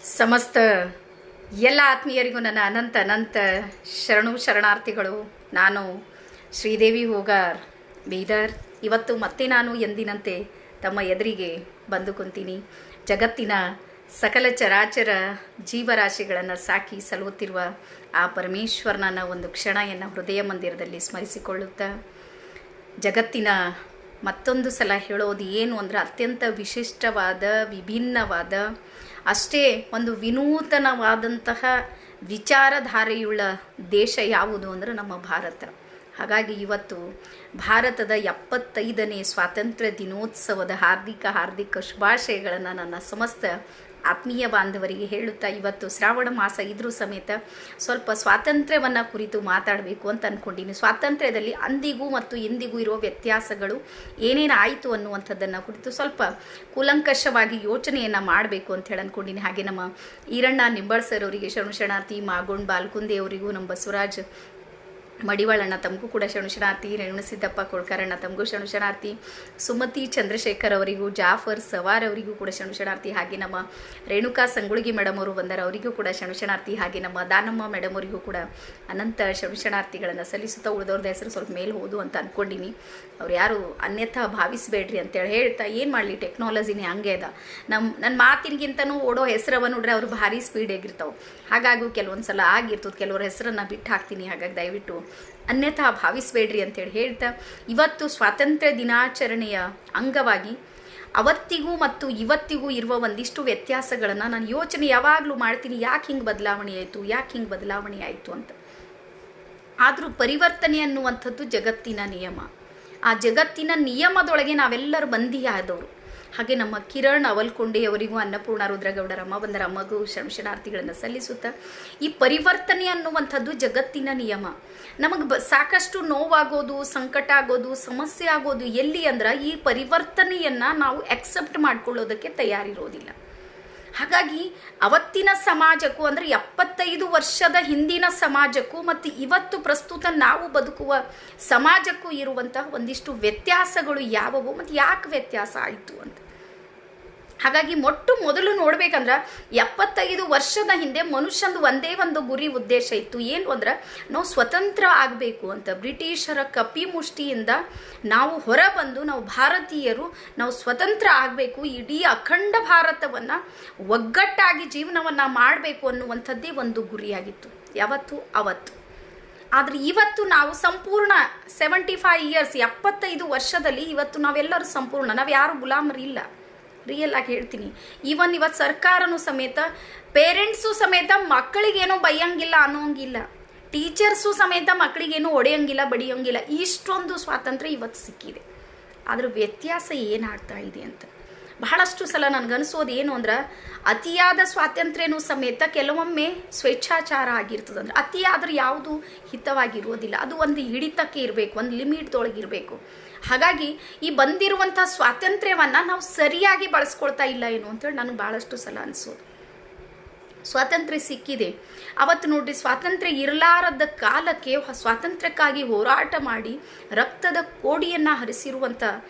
ಸಮಸ್ತ ಎಲ್ಲ ಆತ್ಮೀಯರಿಗೂ ನನ್ನ ಅನಂತ ಅನಂತ ಶರಣಾರ್ಥಿಗಳು. ನಾನು ಶ್ರೀದೇವಿ ಹೋಗಾರ್ ಬೀದರ್. ಇವತ್ತು ಮತ್ತೆ ನಾನು ಎಂದಿನಂತೆ ತಮ್ಮ ಎದುರಿಗೆ ಬಂದು ಕುಂತೀನಿ. ಜಗತ್ತಿನ ಸಕಲ ಚರಾಚರ ಜೀವರಾಶಿಗಳನ್ನು ಸಾಕಿ ಸಲುತ್ತಿರುವ ಆ ಪರಮೇಶ್ವರನ ಒಂದು ಕ್ಷಣವನ್ನು ಹೃದಯ ಮಂದಿರದಲ್ಲಿ ಸ್ಮರಿಸಿಕೊಳ್ಳುತ್ತಾ, ಜಗತ್ತಿನ ಮತ್ತೊಂದು ಸಲ ಹೇಳೋದು ಏನು ಅಂದರೆ, ಅತ್ಯಂತ ವಿಶಿಷ್ಟವಾದ, ವಿಭಿನ್ನವಾದ, ಅಷ್ಟೇ ಒಂದು ವಿನೂತನವಾದಂತಹ ವಿಚಾರಧಾರೆಯುಳ್ಳ ದೇಶ ಯಾವುದು ಅಂದರೆ ನಮ್ಮ ಭಾರತ. ಹಾಗಾಗಿ ಇವತ್ತು ಭಾರತದ 75ನೇ ಸ್ವಾತಂತ್ರ್ಯ ದಿನೋತ್ಸವದ ಹಾರ್ದಿಕ ಶುಭಾಶಯಗಳನ್ನು ನನ್ನ ಸಮಸ್ತ ಆತ್ಮೀಯ ಬಾಂಧವರಿಗೆ ಹೇಳುತ್ತಾ, ಇವತ್ತು ಶ್ರಾವಣ ಮಾಸ ಇದ್ರೂ ಸಮೇತ ಸ್ವಲ್ಪ ಸ್ವಾತಂತ್ರ್ಯವನ್ನು ಕುರಿತು ಮಾತಾಡಬೇಕು ಅಂತ ಅಂದ್ಕೊಂಡಿನಿ. ಸ್ವಾತಂತ್ರ್ಯದಲ್ಲಿ ಅಂದಿಗೂ ಮತ್ತು ಇಂದಿಗೂ ಇರುವ ವ್ಯತ್ಯಾಸಗಳು ಏನೇನು ಆಯಿತು ಅನ್ನುವಂಥದ್ದನ್ನು ಕುರಿತು ಸ್ವಲ್ಪ ಕೂಲಂಕಷವಾಗಿ ಯೋಚನೆಯನ್ನು ಮಾಡಬೇಕು ಅಂತ ಹೇಳಿ ಅಂದ್ಕೊಂಡಿನಿ. ಹಾಗೆ ನಮ್ಮ ಈರಣ್ಣ ನಿಂಬಾಳ್ ಸರ್ ಅವರಿಗೆ ಶರಣಾರ್ಥಿ, ಮಾಗೋಣ್ ಬಾಲ್ಕುಂದೆ ಅವರಿಗೂ, ನಮ್ಮ ಬಸವರಾಜ್ ಮಡಿವಾಳಣ್ಣ ತಮಗೂ ಕೂಡ ಶರಣಾರ್ಥಿ, ರೇಣುಸಿದ್ದಪ್ಪ ಕೊಳ್ಕರಣ್ಣ ತಮಗೂ ಶರಣಾರ್ಥಿ, ಸುಮತಿ ಚಂದ್ರಶೇಖರ್ ಅವರಿಗೂ, ಜಾಫರ್ ಸವಾರ್ ಅವರಿಗೂ ಕೂಡ ಶರಣಾರ್ಥಿ, ಹಾಗೆ ನಮ್ಮ ರೇಣುಕಾ ಸಂಗುಳಿಗಿ ಮೇಡಮ್ ಅವರು ಬಂದಾರ, ಅವರಿಗೂ ಕೂಡ ಶರಣಾರ್ಥಿ, ಹಾಗೆ ನಮ್ಮ ದಾನಮ್ಮ ಮೇಡಮ್ ಅವರಿಗೂ ಕೂಡ ಅನಂತ ಶರಣಾರ್ಥಿಗಳನ್ನು ಸಲ್ಲಿಸುತ್ತಾ, ಉಳಿದವ್ರದ್ದು ಹೆಸರು ಸ್ವಲ್ಪ ಮೇಲೆ ಹೋದು ಅಂತ ಅಂದ್ಕೊಂಡಿನಿ. ಅವ್ರು ಯಾರು ಅನ್ಯಥಾ ಭಾವಿಸಬೇಡ್ರಿ ಅಂತೇಳಿ ಹೇಳ್ತಾ, ಏನು ಮಾಡಲಿ, ಟೆಕ್ನಾಲಜಿನೇ ಹಂಗೆ ಅದ. ನನ್ನ ಮಾತಿನಗಿಂತನೂ ಓಡೋ ಹೆಸರವ ನೋಡ್ರೆ ಅವ್ರು ಭಾರಿ ಸ್ಪೀಡ್ ಆಗಿರ್ತಾವೆ. ಹಾಗಾಗಿ ಕೆಲವೊಂದು ಸಲ ಆಗಿರ್ತದೆ, ಕೆಲವ್ರ ಹೆಸರನ್ನು ಬಿಟ್ಟು ಹಾಕ್ತೀನಿ. ಹಾಗಾಗಿ ದಯವಿಟ್ಟು ಅನ್ಯಥಾ ಭಾವಿಸಬೇಡ್ರಿ ಅಂತೇಳಿ ಹೇಳ್ತಾ, ಇವತ್ತು ಸ್ವಾತಂತ್ರ್ಯ ದಿನಾಚರಣೆಯ ಅಂಗವಾಗಿ ಅವತ್ತಿಗೂ ಮತ್ತು ಇವತ್ತಿಗೂ ಇರುವ ಒಂದಿಷ್ಟು ವ್ಯತ್ಯಾಸಗಳನ್ನು ನಾನು ಯೋಚನೆ ಯಾವಾಗಲೂ ಮಾಡ್ತೀನಿ. ಯಾಕೆ ಹಿಂಗೆ ಬದಲಾವಣೆ ಆಯಿತು ಅಂತ. ಆದರೂ ಪರಿವರ್ತನೆ ಅನ್ನುವಂಥದ್ದು ಜಗತ್ತಿನ ನಿಯಮ. ಆ ಜಗತ್ತಿನ ನಿಯಮದೊಳಗೆ ನಾವೆಲ್ಲರೂ ಬಂದಿಯಾದವರು. ಹಾಗೆ ನಮ್ಮ ಕಿರಣ್ ಅವಲ್ಕೊಂಡೆ ಅವರಿಗೂ, ಅನ್ನಪೂರ್ಣ ರುದ್ರಗೌಡರಮ್ಮ ಬಂದರ ಅಮ್ಮಗೂ ಶರಣಾರ್ಥಿಗಳನ್ನು ಸಲ್ಲಿಸುತ್ತಾ, ಈ ಪರಿವರ್ತನೆ ಅನ್ನುವಂಥದ್ದು ಜಗತ್ತಿನ ನಿಯಮ. ನಮಗೆ ಸಾಕಷ್ಟು ನೋವಾಗೋದು, ಸಂಕಟ ಆಗೋದು, ಸಮಸ್ಯೆ ಆಗೋದು ಎಲ್ಲಿ ಅಂದ್ರೆ, ಈ ಪರಿವರ್ತನೆಯನ್ನು ನಾವು ಅಕ್ಸೆಪ್ಟ್ ಮಾಡ್ಕೊಳ್ಳೋದಕ್ಕೆ ತಯಾರಿರೋದಿಲ್ಲ. ಹಾಗಾಗಿ ಅವತ್ತಿನ ಸಮಾಜಕ್ಕೂ ಅಂದರೆ 75 ವರ್ಷದ ಹಿಂದಿನ ಸಮಾಜಕ್ಕೂ ಮತ್ತು ಇವತ್ತು ಪ್ರಸ್ತುತ ನಾವು ಬದುಕುವ ಸಮಾಜಕ್ಕೂ ಇರುವಂತಹ ಒಂದಿಷ್ಟು ವ್ಯತ್ಯಾಸಗಳು ಯಾವುವು ಮತ್ತು ಯಾಕೆ ವ್ಯತ್ಯಾಸ ಆಯಿತು ಅಂತ. ಹಾಗಾಗಿ ಮೊದಲು ನೋಡ್ಬೇಕಂದ್ರೆ, 75 ವರ್ಷದ ಹಿಂದೆ ಮನುಷ್ಯಂದು ಒಂದೇ ಒಂದು ಗುರಿ ಉದ್ದೇಶ ಇತ್ತು. ಏನು ಅಂದ್ರೆ, ನಾವು ಸ್ವತಂತ್ರ ಆಗಬೇಕು ಅಂತ. ಬ್ರಿಟಿಷರ ಕಪಿಮುಷ್ಟಿಯಿಂದ ನಾವು ಹೊರಬಂದು, ನಾವು ಭಾರತೀಯರು ನಾವು ಸ್ವತಂತ್ರ ಆಗಬೇಕು, ಇಡೀ ಅಖಂಡ ಭಾರತವನ್ನು ಒಗ್ಗಟ್ಟಾಗಿ ಜೀವನವನ್ನು ಮಾಡಬೇಕು ಅನ್ನುವಂಥದ್ದೇ ಒಂದು ಗುರಿಯಾಗಿತ್ತು ಅವತ್ತು. ಆದರೆ ಇವತ್ತು ನಾವು ಸಂಪೂರ್ಣ 75 ಇಯರ್ಸ್, 75 ವರ್ಷದಲ್ಲಿ ಇವತ್ತು ನಾವೆಲ್ಲರೂ ಸಂಪೂರ್ಣ, ನಾವು ಯಾರು ಗುಲಾಮರಿಲ್ಲ. ರಿಯಲ್ ಆಗಿ ಹೇಳ್ತೀನಿ. ಇವತ್ತು ಸರ್ಕಾರನೂ ಸಮೇತ, ಪೇರೆಂಟ್ಸು ಸಮೇತ ಮಕ್ಕಳಿಗೇನೋ ಬೈಯಂಗಿಲ್ಲ ಅನ್ನೋಂಗಿಲ್ಲ, ಟೀಚರ್ಸು ಸಮೇತ ಮಕ್ಕಳಿಗೇನೋ ಹೊಡೆಯಂಗಿಲ್ಲ, ಬಡಿಯೋಂಗಿಲ್ಲ. ಇಷ್ಟೊಂದು ಸ್ವಾತಂತ್ರ್ಯ ಇವತ್ತು ಸಿಕ್ಕಿದೆ. ಆದ್ರೆ ವ್ಯತ್ಯಾಸ ಏನಾಗ್ತಾ ಇದೆ ಅಂತ ಬಹಳಷ್ಟು ಸಲ ನನಗನ್ಸೋದು ಏನು ಅಂದ್ರೆ, ಅತಿಯಾದ ಸ್ವಾತಂತ್ರ್ಯನೂ ಸಮೇತ ಕೆಲವೊಮ್ಮೆ ಸ್ವೇಚ್ಛಾಚಾರ ಆಗಿರ್ತದೆ. ಅಂದ್ರೆ ಅತಿಯಾದ್ರೆ ಯಾವುದು ಹಿತವಾಗಿರೋದಿಲ್ಲ. ಅದು ಒಂದು ಹಿಡಿತಕ್ಕೆ ಇರಬೇಕು, ಒಂದು ಲಿಮಿಟ್ದೊಳಗಿರಬೇಕು. ಹಾಗಾಗಿ ಈ ಬಂದಿರುವಂಥ ಸ್ವಾತಂತ್ರ್ಯವನ್ನು ನಾವು ಸರಿಯಾಗಿ ಬಳಸ್ಕೊಳ್ತಾ ಇಲ್ಲ ಏನು ಅಂತೇಳಿ ನನಗೆ ಭಾಳಷ್ಟು ಸಲ ಅನಿಸೋದು. ಸ್ವಾತಂತ್ರ್ಯ ಸಿಕ್ಕಿದೆ ಅವತ್ತು ನೋಡ್ರಿ, ಸ್ವಾತಂತ್ರ್ಯ ಇರಲಾರದ ಕಾಲಕ್ಕೆ ಸ್ವಾತಂತ್ರ್ಯಕ್ಕಾಗಿ ಹೋರಾಟ ಮಾಡಿ ರಕ್ತದ ಕೋಡಿಯನ್ನು ಹರಿಸಿರುವಂಥ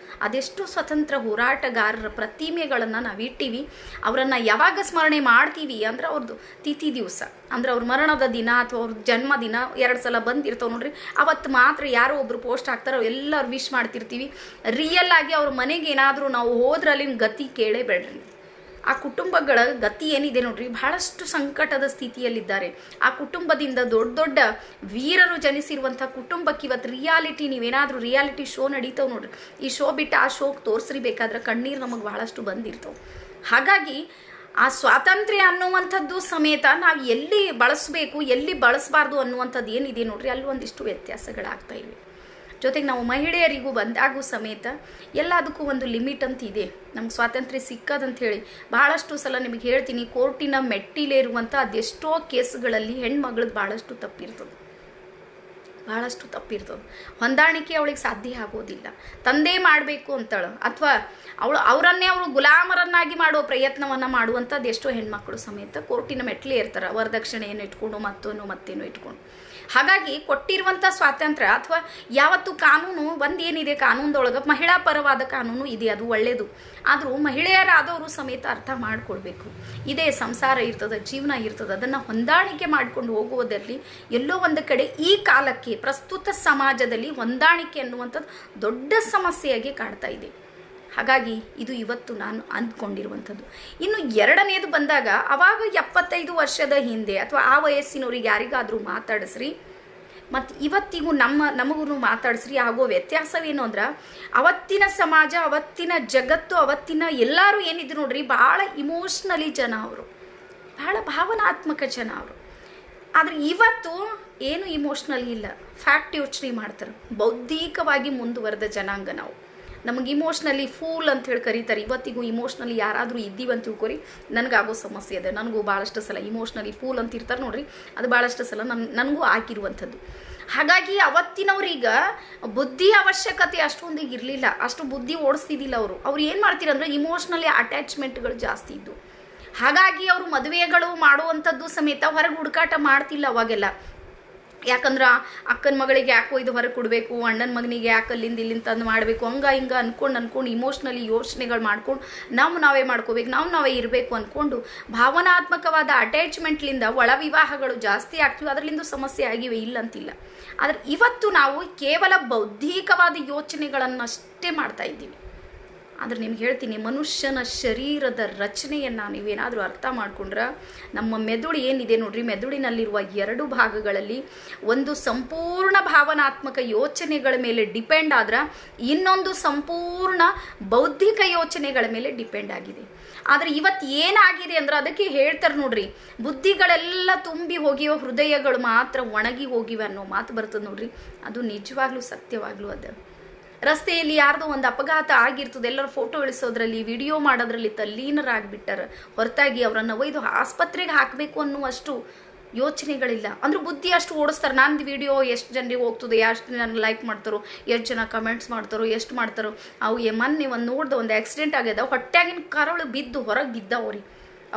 ಅದೆಷ್ಟು ಸ್ವತಂತ್ರ ಹೋರಾಟಗಾರರ ಪ್ರತಿಮೆಗಳನ್ನು ನಾವು ಇಟ್ಟಿವಿ. ಅವರನ್ನು ಯಾವಾಗ ಸ್ಮರಣೆ ಮಾಡ್ತೀವಿ ಅಂದ್ರೆ, ಅವ್ರದ್ದು ತಿಥಿ ದಿವಸ ಅಂದ್ರೆ ಅವ್ರ ಮರಣದ ದಿನ ಅಥವಾ ಅವ್ರ ಜನ್ಮದಿನ 2 ಸಲ ಬಂದಿರ್ತಾವೆ ನೋಡ್ರಿ. ಅವತ್ತು ಮಾತ್ರ ಯಾರೋ ಒಬ್ರು ಪೋಸ್ಟ್ ಹಾಕ್ತಾರೋ, ಎಲ್ಲರೂ ವಿಶ್ ಮಾಡ್ತಿರ್ತೀವಿ. ರಿಯಲ್ ಆಗಿ ಅವ್ರ ಮನೆಗೆ ಏನಾದರೂ ನಾವು ಹೋದ್ರಲ್ಲಿ ಗತಿ ಕೇಳೇ ಬೇಡ್ರಿ. ಆ ಕುಟುಂಬಗಳ ಗತಿ ಏನಿದೆ ನೋಡ್ರಿ, ಬಹಳಷ್ಟು ಸಂಕಟದ ಸ್ಥಿತಿಯಲ್ಲಿದ್ದಾರೆ. ಆ ಕುಟುಂಬದಿಂದ ದೊಡ್ಡ ವೀರರು ಜನಿಸಿರುವಂಥ ಕುಟುಂಬಕ್ಕೆ ಇವತ್ತು ರಿಯಾಲಿಟಿ, ನೀವೇನಾದರೂ ರಿಯಾಲಿಟಿ ಶೋ ನಡೀತಾವೆ ನೋಡ್ರಿ, ಈ ಶೋ ಬಿಟ್ಟು ಆ ಶೋಗೆ ತೋರಿಸ್ರಿ ಬೇಕಾದ್ರೆ ಕಣ್ಣೀರು ನಮಗೆ ಬಹಳಷ್ಟು ಬಂದಿರ್ತಾವೆ. ಹಾಗಾಗಿ ಆ ಸ್ವಾತಂತ್ರ್ಯ ಅನ್ನುವಂಥದ್ದು ಸಮೇತ ನಾವು ಎಲ್ಲಿ ಬಳಸಬೇಕು, ಎಲ್ಲಿ ಬಳಸಬಾರ್ದು ಅನ್ನುವಂಥದ್ದು ಏನಿದೆ ನೋಡ್ರಿ, ಅಲ್ಲಿ ಒಂದಿಷ್ಟು ವ್ಯತ್ಯಾಸಗಳಾಗ್ತಾ ಇವೆ. ಜೊತೆಗೆ ನಾವು ಮಹಿಳೆಯರಿಗೂ ಬಂದಾಗೂ ಸಮೇತ ಎಲ್ಲದಕ್ಕೂ ಒಂದು ಲಿಮಿಟ್ ಅಂತ ಇದೆ. ನಮ್ಗೆ ಸ್ವಾತಂತ್ರ್ಯ ಸಿಕ್ಕದಂತ ಹೇಳಿ ಭಾಳಷ್ಟು ಸಲ ನಿಮಗೆ ಹೇಳ್ತೀನಿ, ಕೋರ್ಟಿನ ಮೆಟ್ಟಿಲೇರುವಂಥ ಅದೆಷ್ಟೋ ಕೇಸ್ಗಳಲ್ಲಿ ಹೆಣ್ಮಗಳದ್ದು ಭಾಳಷ್ಟು ತಪ್ಪಿರ್ತದೆ. ಹೊಂದಾಣಿಕೆ ಅವಳಿಗೆ ಸಾಧ್ಯ ಆಗೋದಿಲ್ಲ. ತಂದೆ ಮಾಡಬೇಕು ಅಂತೇಳು, ಅಥವಾ ಅವರನ್ನೇ ಅವರು ಗುಲಾಮರನ್ನಾಗಿ ಮಾಡುವ ಪ್ರಯತ್ನವನ್ನು ಮಾಡುವಂಥದ್ದು ಎಷ್ಟೋ ಹೆಣ್ಮಕ್ಳು ಸಮೇತ ಕೋರ್ಟಿನ ಮೆಟ್ಲೇ ಇರ್ತಾರೆ, ವರದಕ್ಷಿಣೆಯನ್ನು ಇಟ್ಕೊಂಡು ಮತ್ತೇನೋ ಇಟ್ಕೊಂಡು. ಹಾಗಾಗಿ ಕೊಟ್ಟಿರುವಂಥ ಸ್ವಾತಂತ್ರ್ಯ ಅಥವಾ ಯಾವತ್ತು ಕಾನೂನು ಒಂದೇನಿದೆ ಕಾನೂನದೊಳಗೆ ಮಹಿಳಾ ಪರವಾದ ಕಾನೂನು ಇದೆ, ಅದು ಒಳ್ಳೆಯದು. ಆದರೂ ಮಹಿಳೆಯರಾದವರು ಸಮೇತ ಅರ್ಥ ಮಾಡಿಕೊಳ್ಬೇಕು. ಇದೇ ಸಂಸಾರ ಇರ್ತದೆ, ಜೀವನ ಇರ್ತದೆ, ಅದನ್ನು ಹೊಂದಾಣಿಕೆ ಮಾಡಿಕೊಂಡು ಹೋಗುವುದರಲ್ಲಿ ಎಲ್ಲೋ ಒಂದು ಕಡೆ ಈ ಕಾಲಕ್ಕೆ ಪ್ರಸ್ತುತ ಸಮಾಜದಲ್ಲಿ ಹೊಂದಾಣಿಕೆ ಅನ್ನುವಂಥದ್ದು ದೊಡ್ಡ ಸಮಸ್ಯೆಯಾಗಿ ಕಾಡ್ತಾ ಇದೆ. ಹಾಗಾಗಿ ಇದು ಇವತ್ತು ನಾನು ಅಂದ್ಕೊಂಡಿರುವಂಥದ್ದು. ಇನ್ನು ಎರಡನೇದು ಬಂದಾಗ, ಅವಾಗ 75 ವರ್ಷದ ಹಿಂದೆ ಅಥವಾ ಆ ವಯಸ್ಸಿನವ್ರಿಗೆ ಯಾರಿಗಾದರೂ ಮಾತಾಡಿಸ್ರಿ ಮತ್ತು ಇವತ್ತಿಗೂ ನಮಗೂ ಮಾತಾಡಿಸ್ರಿ ಆಗೋ ವ್ಯತ್ಯಾಸವೇನು ಅಂದ್ರೆ, ಅವತ್ತಿನ ಸಮಾಜ, ಅವತ್ತಿನ ಜಗತ್ತು, ಅವತ್ತಿನ ಎಲ್ಲರೂ ಏನಿದ್ರು ನೋಡ್ರಿ, ಭಾಳ ಇಮೋಷ್ನಲಿ ಜನ ಅವರು, ಭಾಳ ಭಾವನಾತ್ಮಕ ಜನ ಅವರು. ಆದರೆ ಇವತ್ತು ಏನು ಇಮೋಷ್ನಲಿ ಇಲ್ಲ, ಫ್ಯಾಕ್ಟ್ ಯೋಚನೆ ಮಾಡ್ತಾರೆ. ಬೌದ್ಧಿಕವಾಗಿ ಮುಂದುವರೆದ ಜನಾಂಗ ನಾವು. ನಮಗೆ ಇಮೋಷ್ನಲಿ ಫೂಲ್ ಅಂತ ಹೇಳಿ ಕರೀತಾರೆ. ಇವತ್ತಿಗೂ ಇಮೋಷ್ನಲಿ ಯಾರಾದರೂ ಇದ್ದೀವಂತ ತಿಳ್ಕೊರಿ, ನನಗಾಗೋ ಸಮಸ್ಯೆ ಇದೆ. ನನಗೂ ಭಾಳಷ್ಟು ಸಲ ಇಮೋಷ್ನಲಿ ಫೂಲ್ ಅಂತ ಇರ್ತಾರೆ ನೋಡ್ರಿ, ಅದು ಭಾಳಷ್ಟು ಸಲ ನನಗೂ ಆಗಿರುವಂಥದ್ದು. ಹಾಗಾಗಿ ಅವತ್ತಿನವ್ರೀಗ ಬುದ್ಧಿ ಅವಶ್ಯಕತೆ ಅಷ್ಟೊಂದು ಇರಲಿಲ್ಲ, ಅಷ್ಟು ಬುದ್ಧಿ ಓಡಿಸ್ತಿದ್ದಿಲ್ಲ ಅವರು. ಅವ್ರು ಏನು ಮಾಡ್ತೀರಂದ್ರೆ ಇಮೋಷ್ನಲಿ ಅಟ್ಯಾಚ್ಮೆಂಟ್ಗಳು ಜಾಸ್ತಿ ಇದ್ದು. ಹಾಗಾಗಿ ಅವರು ಮದುವೆಗಳು ಮಾಡುವಂಥದ್ದು ಸಮೇತ ಹೊರಗೆ ಹುಡುಕಾಟ ಮಾಡ್ತಿಲ್ಲ ಅವಾಗೆಲ್ಲ. ಯಾಕಂದ್ರೆ ಅಕ್ಕನ ಮಗಳಿಗೆ ಯಾಕೋ ಇದು ಹೊರಗೆ ಕೊಡಬೇಕು, ಅಣ್ಣನ ಮಗನಿಗೆ ಯಾಕೆ ಅಲ್ಲಿಂದ ಇಲ್ಲಿಂದ ತಂದು ಮಾಡಬೇಕು, ಹಿಂಗೆ ಅನ್ಕೊಂಡು ಇಮೋಷ್ನಲಿ ಯೋಚನೆಗಳು ಮಾಡ್ಕೊಂಡು ನಾವೇ ಮಾಡ್ಕೋಬೇಕು, ನಾವೇ ಇರಬೇಕು ಅಂದ್ಕೊಂಡು ಭಾವನಾತ್ಮಕವಾದ ಅಟ್ಯಾಚ್ಮೆಂಟ್ಲಿಂದ ಒಳ ವಿವಾಹಗಳು ಜಾಸ್ತಿ ಆಗ್ತೀವಿ. ಅದರಲ್ಲಿಂದ ಸಮಸ್ಯೆ ಆಗಿವೆ, ಇಲ್ಲಂತಿಲ್ಲ. ಆದರೆ ಇವತ್ತು ನಾವು ಕೇವಲ ಬೌದ್ಧಿಕವಾದ ಯೋಚನೆಗಳನ್ನಷ್ಟೇ ಮಾಡ್ತಾ ಇದ್ದೀವಿ. ಆದರೆ ನಿಮ್ಗೆ ಹೇಳ್ತೀನಿ, ಮನುಷ್ಯನ ಶರೀರದ ರಚನೆಯನ್ನು ನೀವೇನಾದರೂ ಅರ್ಥ ಮಾಡ್ಕೊಂಡ್ರೆ, ನಮ್ಮ ಮೆದುಳು ಏನಿದೆ ನೋಡ್ರಿ, ಮೆದುಳಿನಲ್ಲಿರುವ 2 ಭಾಗಗಳಲ್ಲಿ ಒಂದು ಸಂಪೂರ್ಣ ಭಾವನಾತ್ಮಕ ಯೋಚನೆಗಳ ಮೇಲೆ ಡಿಪೆಂಡ್ ಆದ್ರೆ, ಇನ್ನೊಂದು ಸಂಪೂರ್ಣ ಬೌದ್ಧಿಕ ಯೋಚನೆಗಳ ಮೇಲೆ ಡಿಪೆಂಡ್ ಆಗಿದೆ. ಆದರೆ ಇವತ್ತು ಏನಾಗಿದೆ ಅಂದ್ರೆ, ಅದಕ್ಕೆ ಹೇಳ್ತಾರೆ ನೋಡ್ರಿ, ಬುದ್ಧಿಗಳೆಲ್ಲ ತುಂಬಿ ಹೋಗಿಯೋ ಹೃದಯಗಳು ಮಾತ್ರ ಒಣಗಿ ಹೋಗಿವೆ ಅನ್ನೋ ಮಾತು ಬರ್ತದೆ ನೋಡ್ರಿ. ಅದು ನಿಜವಾಗ್ಲೂ ಸತ್ಯವಾಗ್ಲೂ ಅದ. ರಸ್ತೆಯಲ್ಲಿ ಯಾರ್ದೋ ಒಂದು ಅಪಘಾತ ಆಗಿರ್ತದೆ, ಎಲ್ಲರೂ ಫೋಟೋ ಇಳಿಸೋದ್ರಲ್ಲಿ, ವಿಡಿಯೋ ಮಾಡೋದ್ರಲ್ಲಿ ತಲ್ಲೀನರಾಗ್ಬಿಟ್ಟಾರ, ಹೊರತಾಗಿ ಅವರನ್ನು ಒಯ್ದು ಆಸ್ಪತ್ರೆಗೆ ಹಾಕಬೇಕು ಅನ್ನುವಷ್ಟು ಯೋಚನೆಗಳಿಲ್ಲ. ಅಂದ್ರೆ ಬುದ್ಧಿ ಅಷ್ಟು ಓಡಿಸ್ತಾರೆ. ನಂದು ವಿಡಿಯೋ ಎಷ್ಟು ಜನರಿಗೆ ಹೋಗ್ತದೆ, ಎಷ್ಟು ಜನ ಲೈಕ್ ಮಾಡ್ತಾರೋ, ಎಷ್ಟು ಜನ ಕಮೆಂಟ್ಸ್ ಮಾಡ್ತಾರೋ, ಎಷ್ಟು ಮಾಡ್ತಾರೋ. ಅವು ಮೊನ್ನೆ ನೋಡ್ದೆ ಒಂದು ಆಕ್ಸಿಡೆಂಟ್ ಆಗ್ಯದ, ಹೊಟ್ಟೆಗಿನ ಕರಳು ಬಿದ್ದು ಹೊರಗೆ ಬಿದ್ದವ್ರಿ,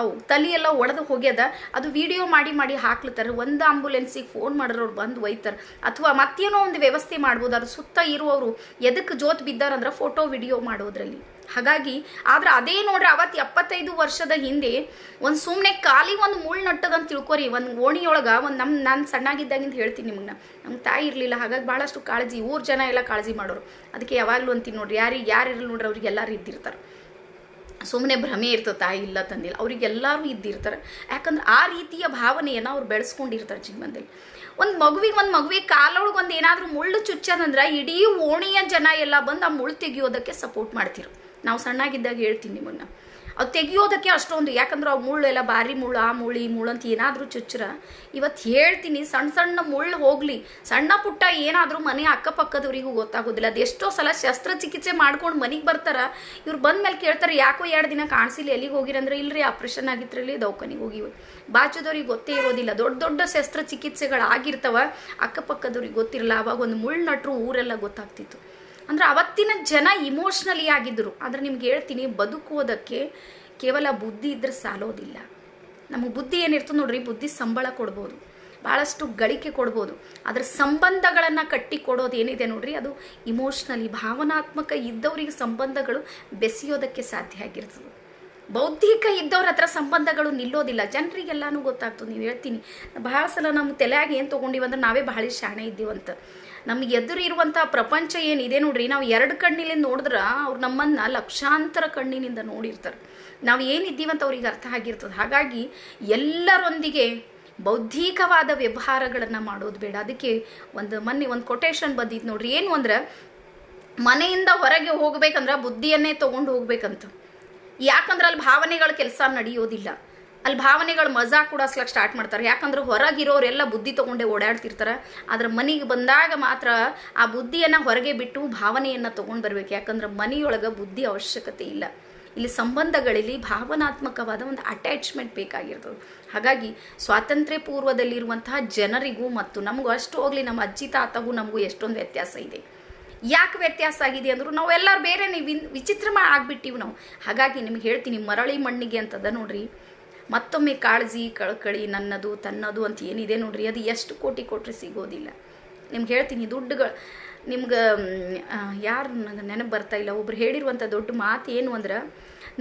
ಅವು ತಲೆಯೆಲ್ಲ ಒಡೆದು ಹೋಗ್ಯದ. ಅದು ವಿಡಿಯೋ ಮಾಡಿ ಹಾಕ್ಲತ್ತಾರೆ. ಒಂದು ಆಂಬುಲೆನ್ಸಿಗೆ ಫೋನ್ ಮಾಡಿರೋರು ಬಂದು ಒಯ್ತಾರೆ, ಅಥವಾ ಮತ್ತೇನೋ ಒಂದು ವ್ಯವಸ್ಥೆ ಮಾಡ್ಬೋದು. ಅದ್ರ ಸುತ್ತ ಇರುವವರು ಎದಕ್ಕೆ ಜೋತ್ ಬಿದ್ದಾರಂದ್ರೆ ಫೋಟೋ ವಿಡಿಯೋ ಮಾಡೋದ್ರಲ್ಲಿ. ಹಾಗಾಗಿ ಆದ್ರೆ ಅದೇ ನೋಡ್ರಿ, ಅವತ್ತು 75 ವರ್ಷದ ಹಿಂದೆ ಒಂದು ಸುಮ್ಮನೆ ಖಾಲಿ ಒಂದು ಮುಳ್ಳು ನಟ್ಟದಂತ ತಿಳ್ಕೊರಿ. ಒಂದು ಓಣಿಯೊಳಗೆ ನಾನು ಸಣ್ಣಾಗಿದ್ದಾಗಿಂದ ಹೇಳ್ತೀನಿ ನಿಮ್ಗೆ, ನಮ್ಗೆ ತಾಯಿ ಇರಲಿಲ್ಲ. ಹಾಗಾಗಿ ಭಾಳಷ್ಟು ಕಾಳಜಿ, ಊರ್ ಜನ ಎಲ್ಲ ಕಾಳಜಿ ಮಾಡೋರು. ಅದಕ್ಕೆ ಯಾವಾಗಲೂ ಅಂತೀನಿ ನೋಡ್ರಿ, ಯಾರು ಇರಲ್ಲ ನೋಡ್ರಿ, ಅವ್ರಿಗೆ ಎಲ್ಲರೂ ಇದ್ದಿರ್ತಾರೆ. ಸುಮ್ಮನೆ ಭ್ರಮೆ ಇರ್ತದೆ, ತಾಯಿ ಇಲ್ಲ ತಂದಿಲ್ಲ, ಅವ್ರಿಗೆಲ್ಲರೂ ಇದ್ದಿರ್ತಾರೆ. ಯಾಕಂದ್ರೆ ಆ ರೀತಿಯ ಭಾವನೆಯನ್ನು ಅವ್ರು ಬೆಳೆಸ್ಕೊಂಡಿರ್ತಾರೆ ಜೀವನದಲ್ಲಿ. ಒಂದು ಮಗುವಿಗೆ ಕಾಲೊಳಗೆ ಒಂದು ಏನಾದರೂ ಮುಳ್ಳು ಚುಚ್ಚದಂದ್ರೆ ಇಡೀ ಓಣಿಯ ಜನ ಎಲ್ಲ ಬಂದು ಆ ಮುಳ್ಳು ತೆಗಿಯೋದಕ್ಕೆ ಸಪೋರ್ಟ್ ಮಾಡ್ತಿರು. ನಾವು ಸಣ್ಣಾಗಿದ್ದಾಗ ಹೇಳ್ತೀನಿ ನಿಮ್ಮನ್ನು, ಅದು ತೆಗಿಯೋದಕ್ಕೆ ಅಷ್ಟೊಂದು. ಯಾಕಂದ್ರೆ ಅವು ಮುಳ್ಳು ಎಲ್ಲ ಭಾರಿ ಮುಳ್ಳು, ಆ ಮುಳ್ಳು ಈ ಮುಳ್ಳು ಅಂತ ಏನಾದರೂ ಚುಚ್ಚರ. ಇವತ್ತು ಹೇಳ್ತೀನಿ, ಸಣ್ಣ ಮುಳ್ಳು ಹೋಗಲಿ, ಸಣ್ಣ ಪುಟ್ಟ ಏನಾದರೂ ಮನೆ ಅಕ್ಕಪಕ್ಕದವ್ರಿಗೂ ಗೊತ್ತಾಗೋದಿಲ್ಲ. ಅದು ಎಷ್ಟೋ ಸಲ ಶಸ್ತ್ರಚಿಕಿತ್ಸೆ ಮಾಡ್ಕೊಂಡು ಮನೆಗೆ ಬರ್ತಾರೆ. ಇವ್ರು ಬಂದ ಮೇಲೆ ಕೇಳ್ತಾರೆ, ಯಾಕೋ 2 ದಿನ ಕಾಣಿಸಿಲ್ಲ, ಎಲ್ಲಿಗೆ ಹೋಗಿರಂದ್ರೆ, ಇಲ್ಲರಿ ಆಪ್ರೇಷನ್ ಆಗಿದ್ರಲ್ಲಿ ದವಾಖಾನೆಗೆ ಹೋಗಿವೆ. ಬಾಜುದವ್ರಿಗೆ ಗೊತ್ತೇ ಇರೋದಿಲ್ಲ. ದೊಡ್ಡ ಶಸ್ತ್ರಚಿಕಿತ್ಸೆಗಳಾಗಿರ್ತವ, ಅಕ್ಕಪಕ್ಕದವ್ರಿಗೆ ಗೊತ್ತಿರಲ್ಲ. ಅವಾಗ ಒಂದು ಮುಳ್ಳು ನಟ್ರು ಊರೆಲ್ಲ ಗೊತ್ತಾಗ್ತಿತ್ತು. ಅಂದ್ರೆ ಅವತ್ತಿನ ಜನ ಇಮೋಷ್ನಲಿ ಆಗಿದ್ದರು. ಆದರೆ ನಿಮ್ಗೆ ಹೇಳ್ತೀನಿ, ಬದುಕೋದಕ್ಕೆ ಕೇವಲ ಬುದ್ಧಿ ಇದ್ರೆ ಸಾಲೋದಿಲ್ಲ. ನಮಗೆ ಬುದ್ಧಿ ಏನಿರ್ತದೆ ನೋಡ್ರಿ, ಬುದ್ಧಿ ಸಂಬಳ ಕೊಡ್ಬೋದು, ಭಾಳಷ್ಟು ಗಳಿಕೆ ಕೊಡ್ಬೋದು. ಆದರೆ ಸಂಬಂಧಗಳನ್ನು ಕಟ್ಟಿ ಕೊಡೋದು ಏನಿದೆ ನೋಡ್ರಿ, ಅದು ಇಮೋಷ್ನಲಿ ಭಾವನಾತ್ಮಕ ಇದ್ದವರಿಗೆ ಸಂಬಂಧಗಳು ಬೆಸೆಯೋದಕ್ಕೆ ಸಾಧ್ಯ ಆಗಿರ್ತದೆ. ಬೌದ್ಧಿಕ ಇದ್ದವ್ರ ಹತ್ರ ಸಂಬಂಧಗಳು ನಿಲ್ಲೋದಿಲ್ಲ. ಜನರಿಗೆಲ್ಲಾನು ಗೊತ್ತಾಗ್ತದೆ. ನೀವು ಹೇಳ್ತೀನಿ, ಭಾಳ ಸಲ ನಮ್ಮ ತಲೆಯಾಗ ಏನು ತೊಗೊಂಡಿವಂದ್ರೆ ನಾವೇ ಭಾಳ ಶಾಣೆ ಇದ್ದೀವಂತ. ನಮ್ಗೆ ಎದುರು ಇರುವಂಥ ಪ್ರಪಂಚ ಏನಿದೆ ನೋಡ್ರಿ, ನಾವು 2 ಕಣ್ಣಿಲಿಂದ ನೋಡಿದ್ರೆ ಅವ್ರು ನಮ್ಮನ್ನು ಲಕ್ಷಾಂತರ ಕಣ್ಣಿನಿಂದ ನೋಡಿರ್ತಾರೆ. ನಾವು ಏನಿದ್ದೀವಂತ ಅವ್ರಿಗೆ ಅರ್ಥ ಆಗಿರ್ತದೆ. ಹಾಗಾಗಿ ಎಲ್ಲರೊಂದಿಗೆ ಬೌದ್ಧಿಕವಾದ ವ್ಯವಹಾರಗಳನ್ನು ಮಾಡೋದು ಬೇಡ. ಅದಕ್ಕೆ ಮೊನ್ನೆ ಒಂದು ಕೊಟೇಶನ್ ಬಂದಿತ್ತು ನೋಡ್ರಿ, ಏನು ಅಂದ್ರೆ, ಮನೆಯಿಂದ ಹೊರಗೆ ಹೋಗ್ಬೇಕಂದ್ರೆ ಬುದ್ಧಿಯನ್ನೇ ತೊಗೊಂಡು ಹೋಗ್ಬೇಕಂತ. ಯಾಕಂದ್ರೆ ಅಲ್ಲಿ ಭಾವನೆಗಳ ಕೆಲಸ ನಡೆಯೋದಿಲ್ಲ. ಅಲ್ಲಿ ಭಾವನೆಗಳು ಮಜಾ ಕೂಡಸ್ಲಕ್ಕೆ ಸ್ಟಾರ್ಟ್ ಮಾಡ್ತಾರೆ. ಯಾಕಂದ್ರೆ ಹೊರಗಿರೋರೆಲ್ಲ ಬುದ್ಧಿ ತೊಗೊಂಡೇ ಓಡಾಡ್ತಿರ್ತಾರೆ. ಆದ್ರೆ ಮನೆಗೆ ಬಂದಾಗ ಮಾತ್ರ ಆ ಬುದ್ಧಿಯನ್ನು ಹೊರಗೆ ಬಿಟ್ಟು ಭಾವನೆಯನ್ನು ತೊಗೊಂಡು ಬರ್ಬೇಕು. ಯಾಕಂದ್ರೆ ಮನೆಯೊಳಗೆ ಬುದ್ಧಿ ಅವಶ್ಯಕತೆ ಇಲ್ಲ. ಇಲ್ಲಿ ಸಂಬಂಧಗಳಲ್ಲಿ ಭಾವನಾತ್ಮಕವಾದ ಒಂದು ಅಟ್ಯಾಚ್ಮೆಂಟ್ ಬೇಕಾಗಿರ್ತದೆ. ಹಾಗಾಗಿ ಸ್ವಾತಂತ್ರ್ಯ ಪೂರ್ವದಲ್ಲಿರುವಂತಹ ಜನರಿಗೂ ಮತ್ತು ನಮಗೂ ಅಷ್ಟು ಹೋಗಲಿ, ನಮ್ಮ ಅಜ್ಜಿ ತಾತಗೂ ನಮಗೂ ಎಷ್ಟೊಂದು ವ್ಯತ್ಯಾಸ ಇದೆ. ಯಾಕೆ ವ್ಯತ್ಯಾಸ ಆಗಿದೆ ಅಂದರೂ ನಾವೆಲ್ಲರೂ ಬೇರೆ ವಿಚಿತ್ರ ಆಗ್ಬಿಟ್ಟಿವಿ ನಾವು. ಹಾಗಾಗಿ ನಿಮ್ಗೆ ಹೇಳ್ತೀನಿ, ಮರಳಿ ಮಣ್ಣಿಗೆ ಅಂತದ ನೋಡ್ರಿ, ಮತ್ತೊಮ್ಮೆ ಕಾಳಜಿ ಕಳಕಳಿ ನನ್ನದು ತನ್ನದು ಅಂತ ಏನಿದೆ ನೋಡ್ರಿ, ಅದು ಎಷ್ಟು ಕೋಟಿ ಕೊಟ್ಟರೆ ಸಿಗೋದಿಲ್ಲ. ನಿಮ್ಗೆ ಹೇಳ್ತೀನಿ, ದುಡ್ಡುಗಳು ನಿಮ್ಗೆ ಯಾರು ನನಗೆ ನೆನಪು ಬರ್ತಾ ಇಲ್ಲ, ಒಬ್ರು ಹೇಳಿರುವಂಥ ದೊಡ್ಡ ಮಾತು ಏನು ಅಂದ್ರೆ,